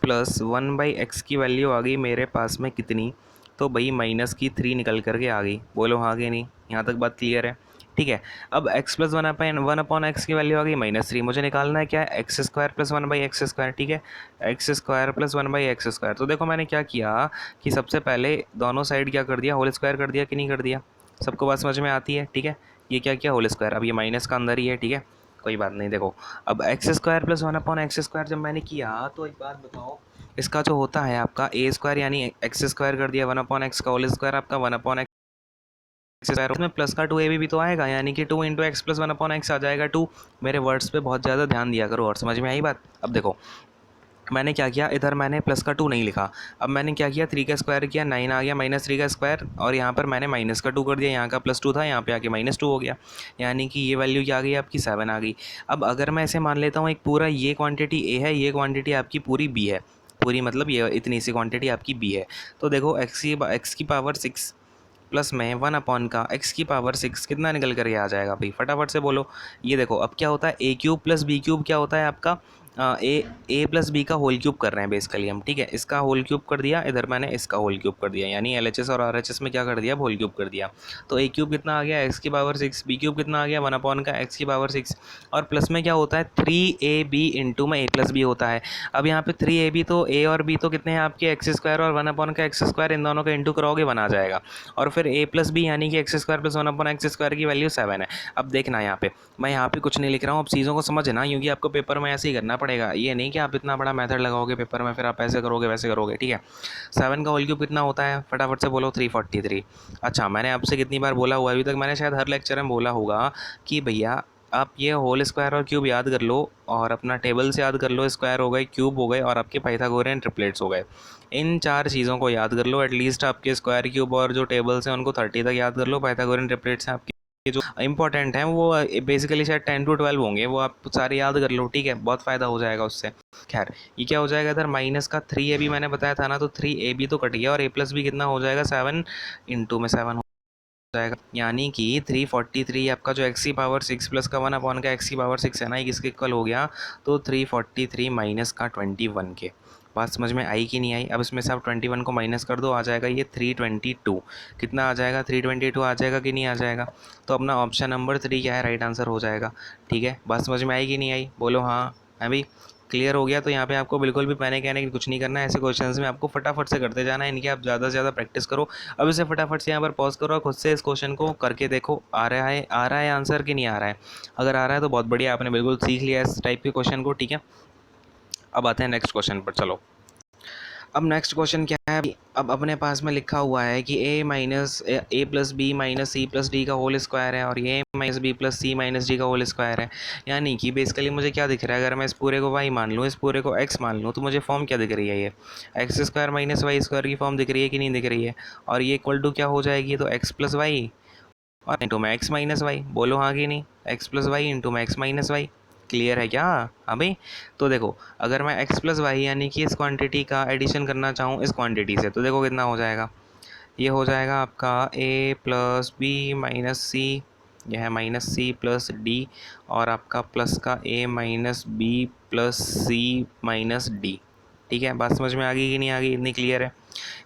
प्लस 1/x की वैल्यू आ गई मेरे पास में कितनी, तो भाई -3 निकल करके आ गई। बोलो हाँ कि नहीं, यहाँ तक बात क्लियर है, ठीक है। अब x प्लस 1/x की वैल्यू आ गई -3, मुझे निकालना है क्या है, x² प्लस 1/x², ठीक है। x² plus 1/x²। तो देखो मैंने क्या किया कि सबसे पहले दोनों साइड क्या कर दिया, होल स्क्वायर कर दिया कि नहीं कर दिया, सबको बात समझ में आती है, ठीक है। ये क्या किया, होल स्क्वायर। अब ये माइनस का अंदर ही है, ठीक है, कोई बात नहीं। देखो अब x² प्लस 1/x² जब मैंने किया, तो एक बात बताओ, इसका जो होता है आपका a² यानी x² कर दिया 1/x का होल स्क्वायर, आपका 1/x स्क्वायर, उसमें प्लस का 2ab भी तो आएगा, यानी कि 2 इंटू एक्स प्लस 1/x आ जाएगा 2। मेरे वर्ड्स पे बहुत ज़्यादा ध्यान दिया करो, और समझ में आई बात। अब देखो मैंने क्या किया, इधर मैंने प्लस का 2 नहीं लिखा, अब मैंने क्या किया, 3 का स्क्वायर किया, 9 आ गया, -3 का स्क्वायर, और यहाँ पर मैंने माइनस का 2 कर दिया, यहाँ का +2 था, यहाँ पे आके -2 हो गया, यानी कि ये वैल्यू क्या आ गई आपकी, 7 आ गई। अब अगर मैं ऐसे मान लेता हूँ एक पूरा ये क्वांटिटी ए है, ये क्वांटिटी आपकी पूरी बी है, पूरी मतलब ये इतनी सी क्वांटिटी आपकी बी है। तो देखो एक्स की पावर 6 प्लस में 1 का x⁻6 कितना निकल कर आ जाएगा भाई, फटाफट से बोलो। ये देखो अब क्या होता है, a³ प्लस b³ क्या होता है आपका, ए प्लस बी का होल क्यूब कर रहे हैं बेसिकली हम, ठीक है। इसका होल क्यूब कर दिया, इधर मैंने इसका होल क्यूब कर दिया, यानी LHS और RHS में क्या कर दिया, होल क्यूब कर दिया। तो a³ कितना आ गया, x⁻6, b³ कितना आ गया 1 का x⁻6, और प्लस में क्या होता है 3ab इंटू में a प्लस बी होता है। अब यहाँ पे 3ab तो a और b तो कितने हैं आपके x² और 1 का x², इन दोनों का इंटू करोगे 1 आ जाएगा, और फिर a प्लस बी यानी कि x² प्लस 1/x² की वैल्यू 7 है। अब देखना यहाँ पे, मैं यहाँ पे कुछ नहीं लिख रहा हूँ, अब चीज़ों को समझना, क्योंकि आपको पेपर में ऐसे ही करना पड़ेगा, ये नहीं कि आप इतना बड़ा मेथड लगाओगे पेपर में फिर आप ऐसे करोगे वैसे करोगे, ठीक है। 7 का होल क्यूब कितना होता है, फटाफट से बोलो, 343। अच्छा मैंने आपसे कितनी बार बोला हुआ, अभी तक मैंने शायद हर लेक्चर में बोला होगा कि भैया आप ये होल स्क्वायर और क्यूब याद कर लो, और अपना टेबल से याद कर लो, स्क्वायर हो गए, क्यूब हो गए, और आपके पाइथागोरियन ट्रिपलेट्स हो गए। इन 4 चीज़ों को याद कर लो, एटलीस्ट आपके स्क्वायर, क्यूब और जो टेबल्स हैं उनको 30 तक याद कर लो। पाइथागोरियन ट्रिपलेट्स हैं आपके जो इंपॉर्टेंट हैं, वो बेसिकली शायद 10 to 12 होंगे, वो आप सारे याद कर लो, ठीक है, बहुत फ़ायदा हो जाएगा उससे। खैर ये क्या हो जाएगा, इधर माइनस का 3ab मैंने बताया था ना, तो 3ab तो कट गया, और a प्लस बी कितना हो जाएगा, 7 इंटू में 7 हो जाएगा, यानी कि 343 आपका जो x⁻6 प्लस का 1 का x⁻6 है ना, ये किसके इक्वल हो गया, तो 343 माइनस का 21 के। बात समझ में आई कि नहीं आई। अब इसमें से आप 21 को माइनस कर दो, आ जाएगा ये 322। कितना आ जाएगा, 322 आ जाएगा कि नहीं आ जाएगा। तो अपना ऑप्शन नंबर 3 क्या है, राइट आंसर हो जाएगा, ठीक है। बात समझ में आई कि नहीं आई, बोलो हाँ है भाई, क्लियर हो गया। तो यहाँ पे आपको बिल्कुल भी पैनिक आने की कुछ नहीं करना है, ऐसे क्वेश्चंस में आपको फटाफट से करते जाना है, इनकी आप ज़्यादा से ज़्यादा प्रैक्टिस करो। अब इसे फटाफट से यहाँ पर पॉज करो और खुद से इस क्वेश्चन को करके देखो, आ रहा है आंसर कि नहीं आ रहा है। अगर आ रहा है तो बहुत बढ़िया, आपने बिल्कुल सीख लिया इस टाइप के क्वेश्चन को, ठीक है। अब आते हैं नेक्स्ट क्वेश्चन पर, चलो। अब नेक्स्ट क्वेश्चन क्या है, अब अपने पास में लिखा हुआ है कि a plus B minus C plus D का होल स्क्वायर है, और ये minus B plus C minus D का होल स्क्वायर है। यानी कि बेसिकली मुझे क्या दिख रहा है, अगर मैं इस पूरे को y मान लूँ, इस पूरे को x मान लूँ, तो मुझे फॉर्म क्या दिख रही है, ये x² माइनस वाई स्क्वायर की फॉर्म दिख रही है कि नहीं दिख रही है। और ये इक्वल टू क्या हो जाएगी, तो x प्लस वाई और इंटू में x माइनस वाई, बोलो हाँ कि नहीं, x प्लस वाई इंटू में x माइनस वाई। क्लियर है क्या, हाँ भाई। तो देखो अगर मैं x प्लस वाई यानी कि इस क्वांटिटी का एडिशन करना चाहूँ इस क्वांटिटी से, तो देखो कितना हो जाएगा, ये हो जाएगा आपका a प्लस बी माइनस सी, यह है माइनस सी प्लस डी, और आपका प्लस का a minus B plus C minus D. ठीक है, बात समझ में आ गई कि नहीं आ गई, इतनी क्लियर है।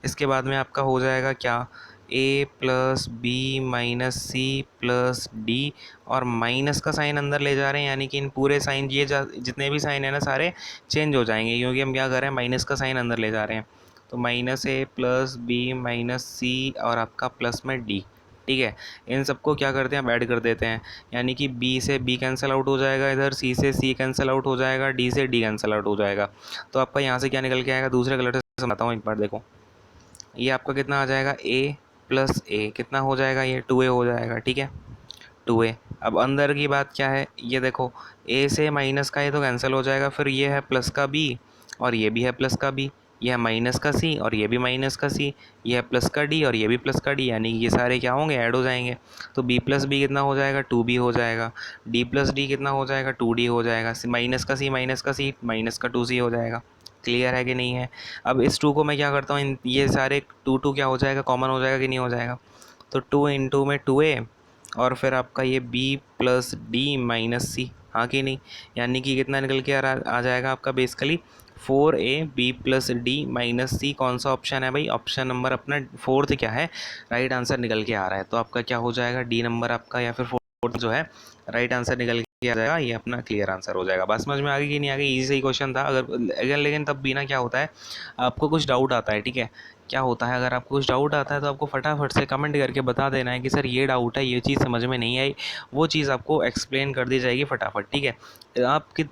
इसके बाद में आपका हो जाएगा क्या, a plus B minus C plus D, और माइनस का साइन अंदर ले जा रहे हैं, यानी कि इन पूरे साइन ये जितने भी साइन है ना सारे चेंज हो जाएंगे, क्योंकि हम क्या कर रहे हैं, माइनस का साइन अंदर ले जा रहे हैं। तो minus a plus B minus C और आपका प्लस में डी। ठीक है। इन सबको क्या करते हैं, अब ऐड कर देते हैं, यानी कि बी से बी कैंसिल आउट हो जाएगा, इधर सी से सी कैंसिल आउट हो जाएगा, डी से डी कैंसिल आउट हो जाएगा। तो आपका यहाँ से क्या निकल के आएगा, दूसरे कलर से समझाता हूँ एक बार, देखो ये आपका कितना आ जाएगा, ए प्लस ए कितना हो जाएगा, ये 2a हो जाएगा, ठीक है 2a। अब अंदर की बात क्या है, ये देखो a से माइनस का ये तो कैंसिल हो जाएगा, फिर ये है प्लस का b और ये भी है प्लस का b, ये है माइनस का c और ये भी माइनस का c, ये है प्लस का d और ये भी प्लस का d, यानी कि ये सारे क्या होंगे, ऐड हो जाएंगे। तो b प्लस बी कितना हो जाएगा, 2b हो जाएगा, d प्लस डी कितना हो जाएगा, 2d हो जाएगा, माइनस का c माइनस का c माइनस का 2c हो जाएगा। क्लियर है कि नहीं है। अब इस 2 को मैं क्या करता हूँ, ये सारे 2 क्या हो जाएगा, कॉमन हो जाएगा कि नहीं हो जाएगा। तो 2 इंटू में 2a और फिर आपका ये b प्लस डी माइनस सी, हाँ कि नहीं, यानी कि कितना निकल के आ जाएगा आपका basically 4ab plus D minus C. कौन सा ऑप्शन है भाई, ऑप्शन नंबर अपना फोर्थ क्या है, राइट आंसर निकल के आ रहा है। तो आपका क्या हो जाएगा, डी नंबर आपका या फिर फोर्थ जो है राइट आंसर निकल के आ जाएगा, ये अपना क्लियर आंसर हो जाएगा। बात समझ में आ गई कि नहीं आ गई, इजी सही क्वेश्चन था। अगर लेकिन तब भी ना क्या होता है, आपको कुछ डाउट आता है, ठीक है, क्या होता है अगर आपको कुछ डाउट आता है तो आपको फटाफट से कमेंट करके बता देना है कि सर ये डाउट है, ये चीज़ समझ में नहीं आई, वो चीज़ आपको एक्सप्लेन कर दी जाएगी फटाफट, ठीक है।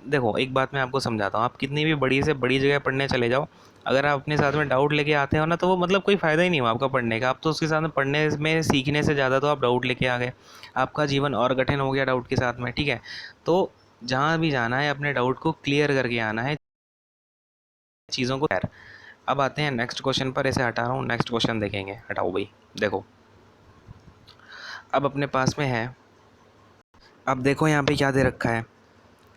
देखो एक बात मैं आपको समझाता हूँ, आप कितनी भी बड़ी से बड़ी जगह पढ़ने चले जाओ, अगर आप अपने साथ में डाउट लेके आते हो ना, तो वो मतलब कोई फ़ायदा ही नहीं हुआ आपका पढ़ने का। आप तो उसके साथ में पढ़ने में सीखने से ज़्यादा तो आप डाउट लेके आ गए, आपका जीवन और कठिन हो गया डाउट के साथ में, ठीक है। तो जहाँ भी जाना है अपने डाउट को क्लियर करके आना है, चीज़ों को। अब आते हैं नेक्स्ट क्वेश्चन पर, इसे हटा रहा हूँ, नेक्स्ट क्वेश्चन देखेंगे, हटाओ भाई। देखो अब अपने पास में है, अब देखो यहाँ पे क्या दे रखा है,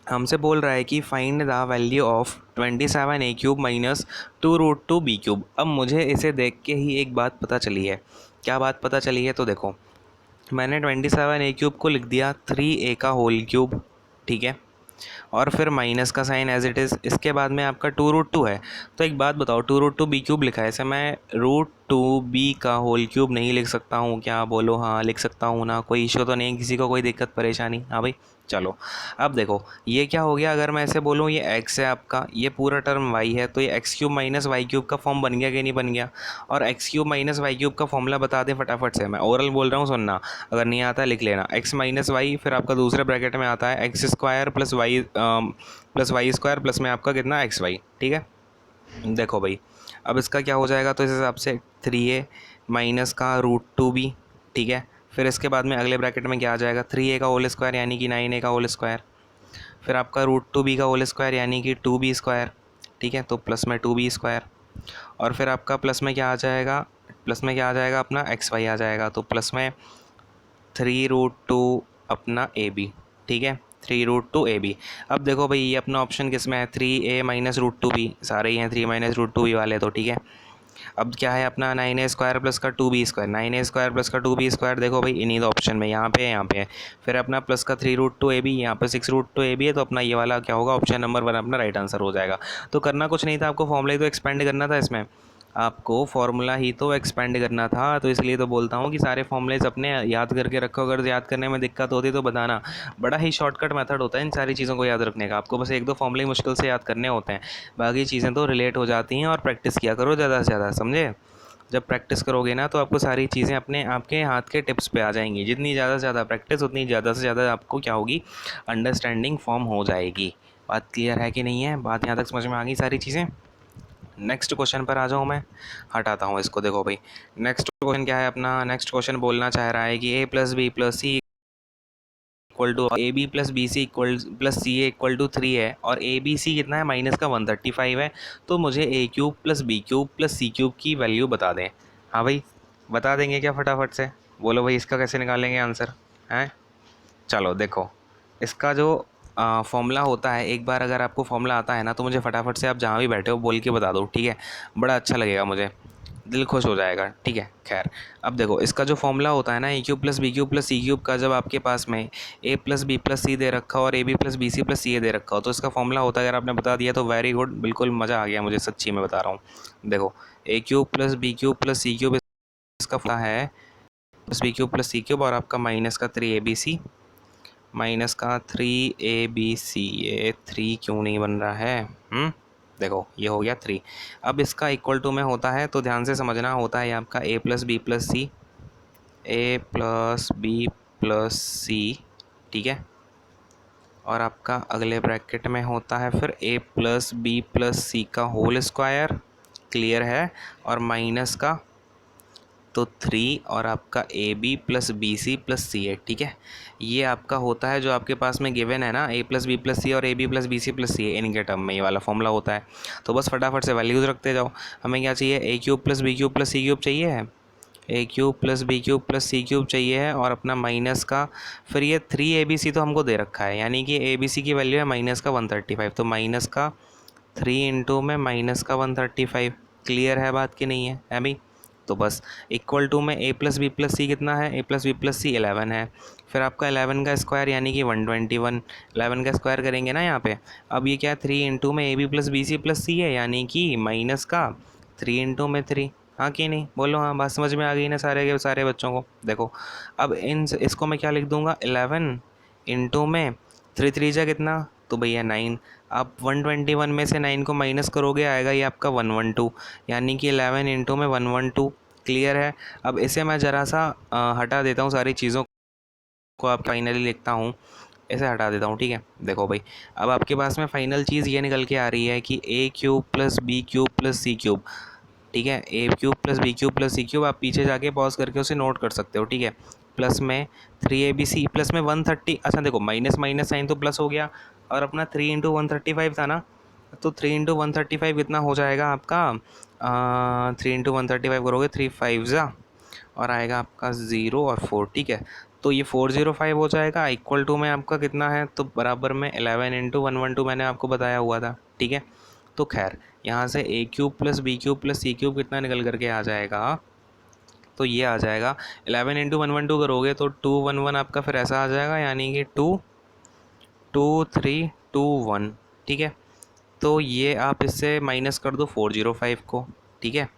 हमसे बोल रहा है कि find the value of 27a³ minus 2√2b³। अब मुझे इसे देख के ही एक बात पता चली है। क्या बात पता चली है, तो देखो मैंने 27a³ को लिख दिया 3a का होल क्यूब, ठीक है, और फिर माइनस का साइन एज इट इज़। इसके बाद में आपका 2√2 है, तो एक बात बताओ, 2√2b³ लिखा है, इसे मैं √2b का होल क्यूब नहीं लिख सकता हूँ क्या, बोलो हाँ लिख सकता हूँ ना, कोई इशू तो नहीं, किसी को कोई दिक्कत परेशानी, हाँ भाई। चलो अब देखो ये क्या हो गया, अगर मैं ऐसे बोलूँ ये x है आपका, ये पूरा टर्म y है, तो ये x³ माइनस y³ का फॉर्म बन गया कि नहीं बन गया। और x³ माइनस y³ का फॉर्मूला बता दें फटाफट से, मैं ओरल बोल रहा हूँ, सुनना, अगर नहीं आता लिख लेना, x माइनस वाई, फिर आपका दूसरे ब्रैकेट में आता है x square plus Y square plus में आपका कितना xy, ठीक है। देखो भाई अब इसका क्या हो जाएगा, तो इस हिसाब से 3a माइनस का √2b, ठीक है। फिर इसके बाद में अगले ब्रैकेट में क्या आ जाएगा, 3a का होल स्क्वायर यानी कि 9a का होल स्क्वायर, फिर आपका √2b का होल स्क्वायर यानी कि 2b स्क्वायर, ठीक है, तो प्लस में 2b स्क्वायर, और फिर आपका प्लस में क्या आ जाएगा, प्लस में क्या आ जाएगा अपना xy आ जाएगा, तो प्लस में 3√2 अपना ab, ठीक है, 3√2ab। अब देखो भाई ये अपना ऑप्शन किस में है, 3a माइनस √2b, सारे ही हैं 3 माइनस √2b वाले, तो ठीक है। अब क्या है अपना 9a स्क्वायर प्लस का 2b square, 9a square plus का 2b स्क्वायर, देखो भाई इन्हीं दो ऑप्शन में, यहाँ पे है, यहाँ पे है। फिर अपना प्लस का 3√2ab, यहाँ पे 6√2ab है, तो अपना ये वाला क्या होगा, ऑप्शन नंबर 1 अपना राइट आंसर हो जाएगा। तो करना कुछ नहीं था, आपको फॉर्मूला ही तो एक्सपेंड करना था, इसमें आपको फॉर्मूला ही तो एक्सपेंड करना था। तो इसलिए तो बोलता हूँ कि सारे फॉर्मूलेज अपने याद करके रखो, अगर याद करने में दिक्कत होती तो बताना, बड़ा ही शॉर्टकट मेथड होता है इन सारी चीज़ों को याद रखने का। आपको बस एक दो फॉर्मूले मुश्किल से याद करने होते हैं, बाकी चीज़ें तो रिलेट हो जाती हैं। और प्रैक्टिस किया करो ज़्यादा से ज़्यादा, समझे। जब प्रैक्टिस करोगे ना तो आपको सारी चीज़ें अपने आपके हाथ के टिप्स पे आ जाएंगी। जितनी ज़्यादा से ज़्यादा प्रैक्टिस उतनी ज़्यादा से ज़्यादा आपको क्या होगी, अंडरस्टैंडिंग फॉर्म हो जाएगी। बात क्लियर है कि नहीं है, बात यहाँ तक समझ में आ गई सारी चीज़ें। नेक्स्ट क्वेश्चन पर आ जाऊँ मैं, हटाता हूँ इसको। देखो भाई नेक्स्ट क्वेश्चन क्या है अपना, नेक्स्ट क्वेश्चन बोलना चाह रहा है कि a plus B plus C equal to A B plus B C equal plus C A equal to 3 है, और ए बी सी कितना है, माइनस का 135 है। तो मुझे a³ plus b³ plus c³ की वैल्यू बता दें। हाँ भाई बता देंगे क्या फटाफट से, बोलो भाई इसका कैसे निकालेंगे आंसर हैं। चलो देखो इसका जो फॉर्मूला होता है, एक बार अगर आपको फॉर्मूला आता है ना, तो मुझे फटाफट से आप जहाँ भी बैठे हो बोल के बता दो, ठीक है, बड़ा अच्छा लगेगा, मुझे दिल खुश हो जाएगा, ठीक है। खैर अब देखो इसका जो फॉर्मूला होता है ना, a³ plus b³ plus c³ का, जब आपके पास में a plus B plus C दे रखा हो और ab plus B C plus C A दे रखा हो, तो इसका फॉर्मूला होता है, अगर आपने बता दिया तो वेरी गुड, बिल्कुल मज़ा आ गया मुझे, सच्ची में बता रहा हूँ। देखो a³ plus b³ plus c³ इसका फॉर्मूला है प्लस b³ प्लस c³ और आपका माइनस का 3abc माइनस का 3abc, ये 3 क्यों नहीं बन रहा है। देखो ये हो गया 3। अब इसका इक्वल टू में होता है, तो ध्यान से समझना, होता है आपका a plus B plus C A plus B plus C, ठीक है, और आपका अगले ब्रैकेट में होता है फिर ए प्लस बी प्लस सी का होल स्क्वायर, क्लियर है, और माइनस का तो 3 और आपका A B plus B C plus C है, ठीक है। ये आपका होता है जो आपके पास में गिवन है ना, A plus B plus C और A B plus B C plus C, इनके टर्म में ये वाला फॉर्मूला होता है। तो बस फटाफट से वैल्यूज़ रखते जाओ। हमें क्या चाहिए, A cube plus B cube plus C cube चाहिए है, A cube plus B cube plus C cube चाहिए है, और अपना माइनस का फिर ये 3 ABC तो हमको दे रखा है, यानी कि ए बी सी की वैल्यू है माइनस का 135, तो माइनस का 3 इंटू में माइनस का 135। क्लियर है बात कि नहीं है भाई। तो बस इक्वल टू में ए प्लस बी प्लस सी कितना है, ए प्लस बी प्लस सी 11 है, फिर आपका 11 का स्क्वायर यानी कि 121, 11 का स्क्वायर करेंगे ना यहाँ पे। अब ये क्या है, 3 इंटू में A B plus B C plus C है, यानी कि माइनस का 3 इंटू में 3। हाँ कि नहीं, बोलो हाँ, बात समझ में आ गई ना सारे के सारे बच्चों को। देखो अब इसको मैं क्या लिख दूंगा, 11 इंटू में 3 3 जा कितना, तो भैया 9। आप 121 में से 9 को माइनस करोगे, आएगा ये आपका 112, यानी कि 11 इंटू में 112। क्लियर है। अब इसे मैं ज़रा सा हटा देता हूँ, सारी चीज़ों को आप फाइनली लिखता हूँ, ऐसे हटा देता हूँ, ठीक है। देखो भाई, अब आपके पास में फाइनल चीज़ ये निकल के आ रही है कि A cube plus B cube plus C cube, ठीक है, A cube plus B cube plus C cube, आप पीछे जाके पॉज करके उसे नोट कर सकते हो, ठीक है। प्लस में 3ABC प्लस में 130, अच्छा देखो माइनस माइनस साइन तो प्लस हो गया, और अपना 3 इंटू 135 था ना, तो 3 इंटू 135 कितना हो जाएगा आपका, 3 इंटू 135 करोगे 3 5 ज़ा, और आएगा आपका 0 और 4, ठीक है। तो ये 405 हो जाएगा, इक्वल टू में आपका कितना है, तो बराबर में 11 इंटू 112 मैंने आपको बताया हुआ था, ठीक है। तो खैर यहाँ से A cube plus B cube plus C cube कितना निकल करके आ जाएगा, तो ये आ जाएगा 11 इंटू 112 करोगे तो 211 आपका फिर ऐसा आ जाएगा, यानी कि 22321, ठीक है। तो ये आप इससे माइनस कर दो 405 को, ठीक है।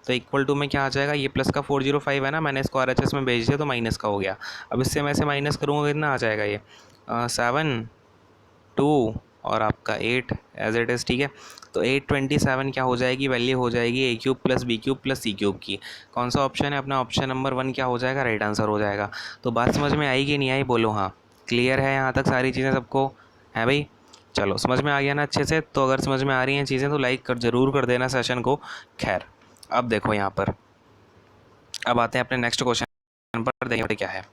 तो इक्वल टू में क्या आ जाएगा, ये प्लस का 405 है ना, मैंने इसको RHS में भेज दिया तो माइनस का हो गया। अब इससे मैं इसे माइनस करूँगा कितना आ जाएगा, ये 7 2 और आपका 8 एज इट इज़, ठीक है। तो 827 क्या हो जाएगी, वैल्यू हो जाएगी A cube plus B cube plus C cube की। कौन सा ऑप्शन है अपना, ऑप्शन नंबर 1 क्या हो जाएगा, राइट आंसर हो जाएगा। तो बात समझ में आई कि नहीं आई, बोलो हाँ। क्लियर है यहाँ तक सारी चीज़ें सबको, है भाई। चलो समझ में आ गया ना अच्छे से। तो अगर समझ में आ रही हैं चीज़ें तो लाइक कर ज़रूर कर देना सेशन को। खैर अब देखो यहाँ पर, अब आते हैं अपने नेक्स्ट क्वेश्चन पर, देखते क्या है।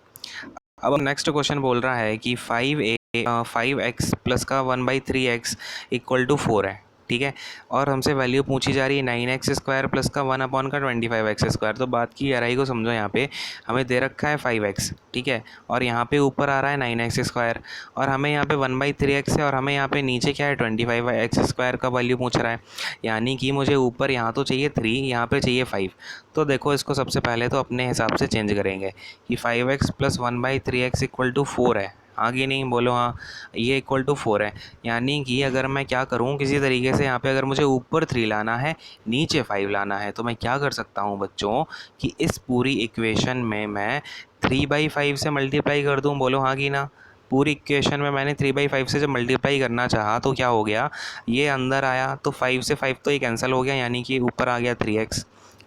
अब नेक्स्ट क्वेश्चन बोल रहा है कि 5x प्लस का 1/3x इक्वल टू 4 है, ठीक है। और हमसे वैल्यू पूछी जा रही है 9x स्क्वायर प्लस का 1/25x स्क्वायर। तो बात की गहराई को समझो, यहाँ पे हमें दे रखा है 5x, ठीक है, और यहाँ पे ऊपर आ रहा है 9x स्क्वायर, और हमें यहाँ पे 1/3x है, और हमें यहाँ पे नीचे क्या है 25x स्क्वायर का वैल्यू पूछ रहा है, यानी कि मुझे ऊपर यहाँ तो चाहिए 3, यहाँ पे चाहिए 5। तो देखो इसको सबसे पहले तो अपने हिसाब से चेंज करेंगे कि 5x plus 1/3x equal to 4 है, आगे नहीं, बोलो हाँ। ये इक्वल टू 4 है, यानी कि अगर मैं क्या करूँ किसी तरीके से यहाँ पे, अगर मुझे ऊपर 3 लाना है नीचे 5 लाना है, तो मैं क्या कर सकता हूँ बच्चों कि इस पूरी इक्वेशन में मैं 3/5 से मल्टीप्लाई कर दूँ, बोलो हाँ कि ना। पूरी इक्वेशन में मैंने 3/5 से जब मल्टीप्लाई करना चाहा तो क्या हो गया, ये अंदर आया तो 5 से 5 तो ये कैंसिल हो गया, यानी कि ऊपर आ गया 3x,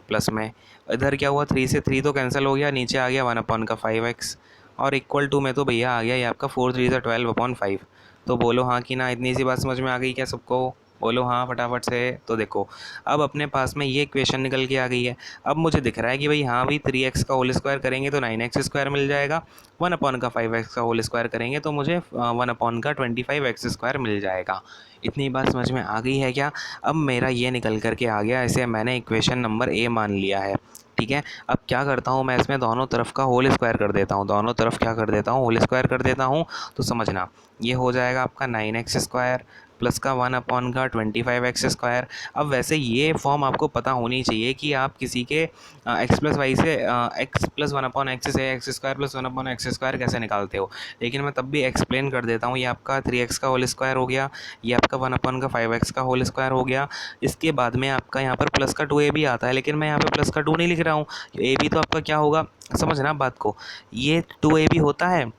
प्लस में इधर क्या हुआ 3 से 3 तो कैंसिल हो गया, नीचे आ गया 1/5x, और इक्वल टू में तो भैया आ गया ये आपका 4 3 से 12/5। तो बोलो हाँ कि ना, इतनी सी बात समझ में आ गई क्या सबको, बोलो हाँ फटाफट से। तो देखो अब अपने पास में ये इक्वेशन निकल के आ गई है। अब मुझे दिख रहा है कि भाई हाँ भाई 3x का होल स्क्वायर करेंगे तो 9x स्क्वायर मिल जाएगा, 1/5x का होल स्क्वायर करेंगे तो मुझे 1/25x स्क्वायर मिल जाएगा। इतनी बात समझ में आ गई है क्या। अब मेरा ये निकल करके आ गया, इसे मैंने इक्वेशन नंबर ए मान लिया है, ठीक है। अब क्या करता हूँ मैं, इसमें दोनों तरफ का होल स्क्वायर कर देता हूँ, दोनों तरफ क्या कर देता हूँ, होल स्क्वायर कर देता हूँ। तो समझना ये हो जाएगा आपका 9x स्क्वायर प्लस का 1/25x स्क्वायर। अब वैसे ये फॉर्म आपको पता होनी चाहिए कि आप किसी के x प्लस वाई से x प्लस 1/x से x square plus 1/x square कैसे निकालते हो, लेकिन मैं तब भी एक्सप्लेन कर देता हूँ। ये आपका 3x का होल स्क्वायर हो गया, ये आपका 1/5x का होल स्क्वायर हो गया। इसके बाद में आपका यहाँ पर प्लस का 2ab आता है, लेकिन मैं यहाँ पे प्लस का 2 नहीं लिख रहा हूँ, ab तो आपका क्या होगा, समझना बात को, ये 2ab होता है।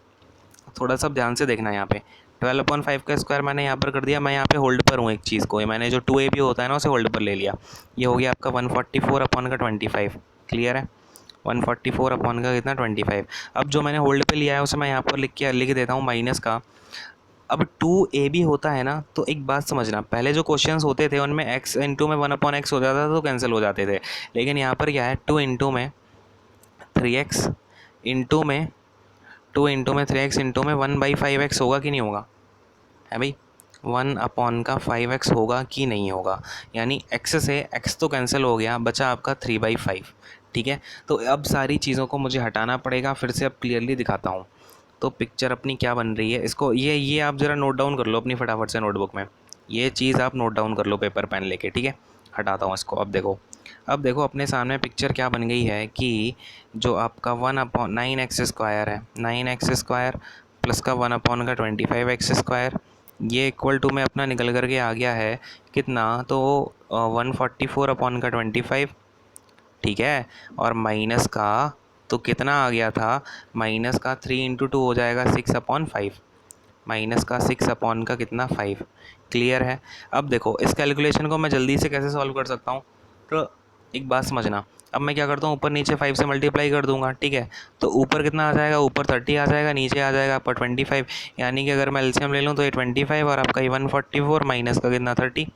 थोड़ा सा ध्यान से देखना, यहाँ पे 12/5 का स्क्वायर मैंने यहाँ पर कर दिया, मैं यहाँ पे होल्ड पर हूँ एक चीज़ को, मैंने जो 2ab होता है ना उसे होल्ड पर ले लिया, ये हो गया आपका 144/25। क्लियर है। 144 अपॉन का कितना 25। अब जो मैंने होल्ड पे लिया है उसे मैं यहाँ पर लिख देता हूँ माइनस का। अब 2ab होता है ना, तो एक बात समझना, पहले जो क्वेश्चंस होते थे उनमें x इंटू में 1/x हो जाता था तो कैंसिल हो जाते थे, लेकिन यहाँ पर क्या है 2 इंटू में 3x इंटू में 3x इंटू में 1/5x होगा कि नहीं होगा, है भाई 1/5x होगा कि नहीं होगा, यानी x से x तो कैंसिल हो गया, बचा आपका 3/5। ठीक है, तो अब सारी चीज़ों को मुझे हटाना पड़ेगा, फिर से अब क्लियरली दिखाता हूँ। तो पिक्चर अपनी क्या बन रही है, इसको ये आप ज़रा नोट डाउन कर लो अपनी फटाफट से नोटबुक में, ये चीज़ आप नोट डाउन कर लो पेपर पेन लेके। ठीक है, हटाता हूँ इसको। अब देखो अपने सामने पिक्चर क्या बन गई है कि जो आपका 1/9x² है, 9x² प्लस का 1/25x², ये इक्वल टू में अपना निकल करके आ गया है कितना, तो 144/25। ठीक है, और माइनस का तो कितना आ गया था, माइनस का 3 इंटू 2 हो जाएगा 6/5, माइनस का 6 अपॉन का कितना 5। क्लियर है। अब देखो इस कैलकुलेशन को मैं जल्दी से कैसे सॉल्व कर सकता हूँ, तो एक बात समझना, अब मैं क्या करता हूँ ऊपर नीचे 5 से मल्टीप्लाई कर दूंगा। ठीक है, तो ऊपर कितना आ जाएगा, ऊपर 30 आ जाएगा, नीचे आ जाएगा आपका 25, यानी कि अगर मैं एलसीएम ले लूँ तो ये 25 और आपका ये 144 माइनस का कितना 30।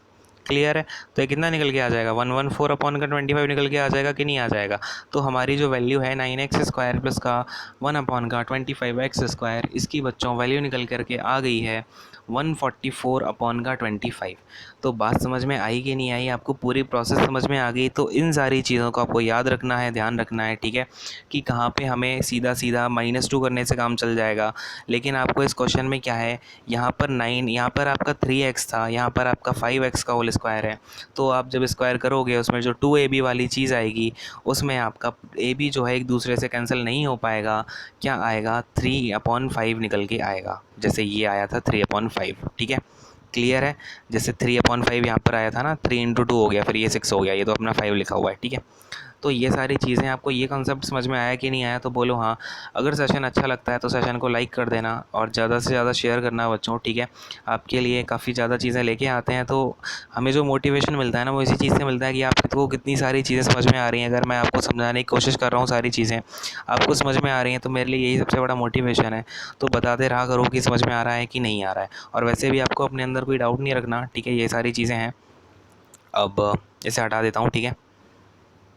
क्लियर है, तो ये कितना निकल के आ जाएगा 114/25 निकल के आ जाएगा कि नहीं आ जाएगा। तो हमारी जो वैल्यू है 9x² प्लस का 1/25x², इसकी बच्चों वैल्यू निकल करके आ गई है 144/25। तो बात समझ में आई कि नहीं आई, आपको पूरी प्रोसेस समझ में आ गई। तो इन सारी चीज़ों को आपको याद रखना है, ध्यान रखना है। ठीक है, कि कहाँ पे हमें सीधा सीधा -2 करने से काम चल जाएगा, लेकिन आपको इस क्वेश्चन में क्या है, यहाँ पर 9, यहाँ पर आपका 3x था, यहाँ पर आपका 5x का होल स्क्वायर है, तो आप जब स्क्वायर करोगे उसमें जो 2ab वाली चीज़ आएगी, उसमें आपका ab जो है एक दूसरे से कैंसिल नहीं हो पाएगा, क्या आएगा 3/5 निकल के आएगा, जैसे ये आया था 3/5। ठीक है, क्लियर है, जैसे 3/5 यहाँ पर आया था ना, 3 इंटू 2 हो गया, फिर ये 6 हो गया, ये तो अपना 5 लिखा हुआ है। ठीक है, तो ये सारी चीज़ें आपको ये कॉन्सेप्ट समझ में आया कि नहीं आया, तो बोलो हाँ। अगर सेशन अच्छा लगता है तो सेशन को लाइक कर देना और ज़्यादा से ज़्यादा शेयर करना बच्चों। ठीक है, आपके लिए काफ़ी ज़्यादा चीज़ें लेके आते हैं, तो हमें जो मोटिवेशन मिलता है ना वो इसी चीज़ से मिलता है कि आपको कितनी सारी चीज़ें समझ में आ रही हैं। अगर मैं आपको समझाने की कोशिश कर रहा हूँ, सारी चीज़ें आपको समझ में आ रही हैं, तो मेरे लिए यही सबसे बड़ा मोटिवेशन है। तो बताते रहा करो कि समझ में आ रहा है कि नहीं आ रहा है, और वैसे भी आपको अपने अंदर कोई डाउट नहीं रखना। ठीक है, ये सारी चीज़ें हैं। अब इसे हटा देता हूँ। ठीक है,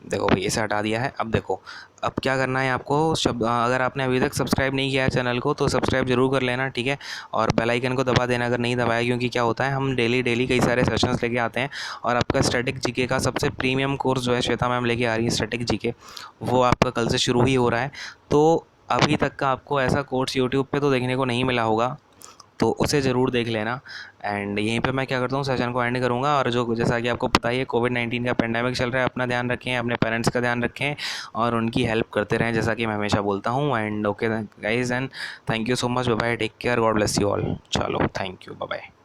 देखो भाई इसे हटा दिया है। अब देखो अब क्या करना है आपको, अगर आपने अभी तक सब्सक्राइब नहीं किया है चैनल को तो सब्सक्राइब जरूर कर लेना। ठीक है, और बेल आइकन को दबा देना अगर नहीं दबाया, क्योंकि क्या होता है हम डेली कई सारे सेशंस लेके आते हैं, और आपका स्टैटिक जीके का सबसे प्रीमियम कोर्स जो है श्वेता मैम लेके आ रही है स्टैटिक जीके, वो आपका कल से शुरू ही हो रहा है। तो अभी तक का आपको ऐसा कोर्स यूट्यूब पे तो देखने को नहीं मिला होगा, तो उसे ज़रूर देख लेना। एंड यहीं पे मैं क्या करता हूँ, सेशन को एंड करूँगा। और जो जैसा कि आपको पता ही है कोविड-19 का पेंडेमिक चल रहा है, अपना ध्यान रखें, अपने पेरेंट्स का ध्यान रखें और उनकी हेल्प करते रहें, जैसा कि मैं हमेशा बोलता हूँ। And okay guys, and thank you so much, bye bye, take care, God bless you all. चलो थैंक यू, बाय बाय।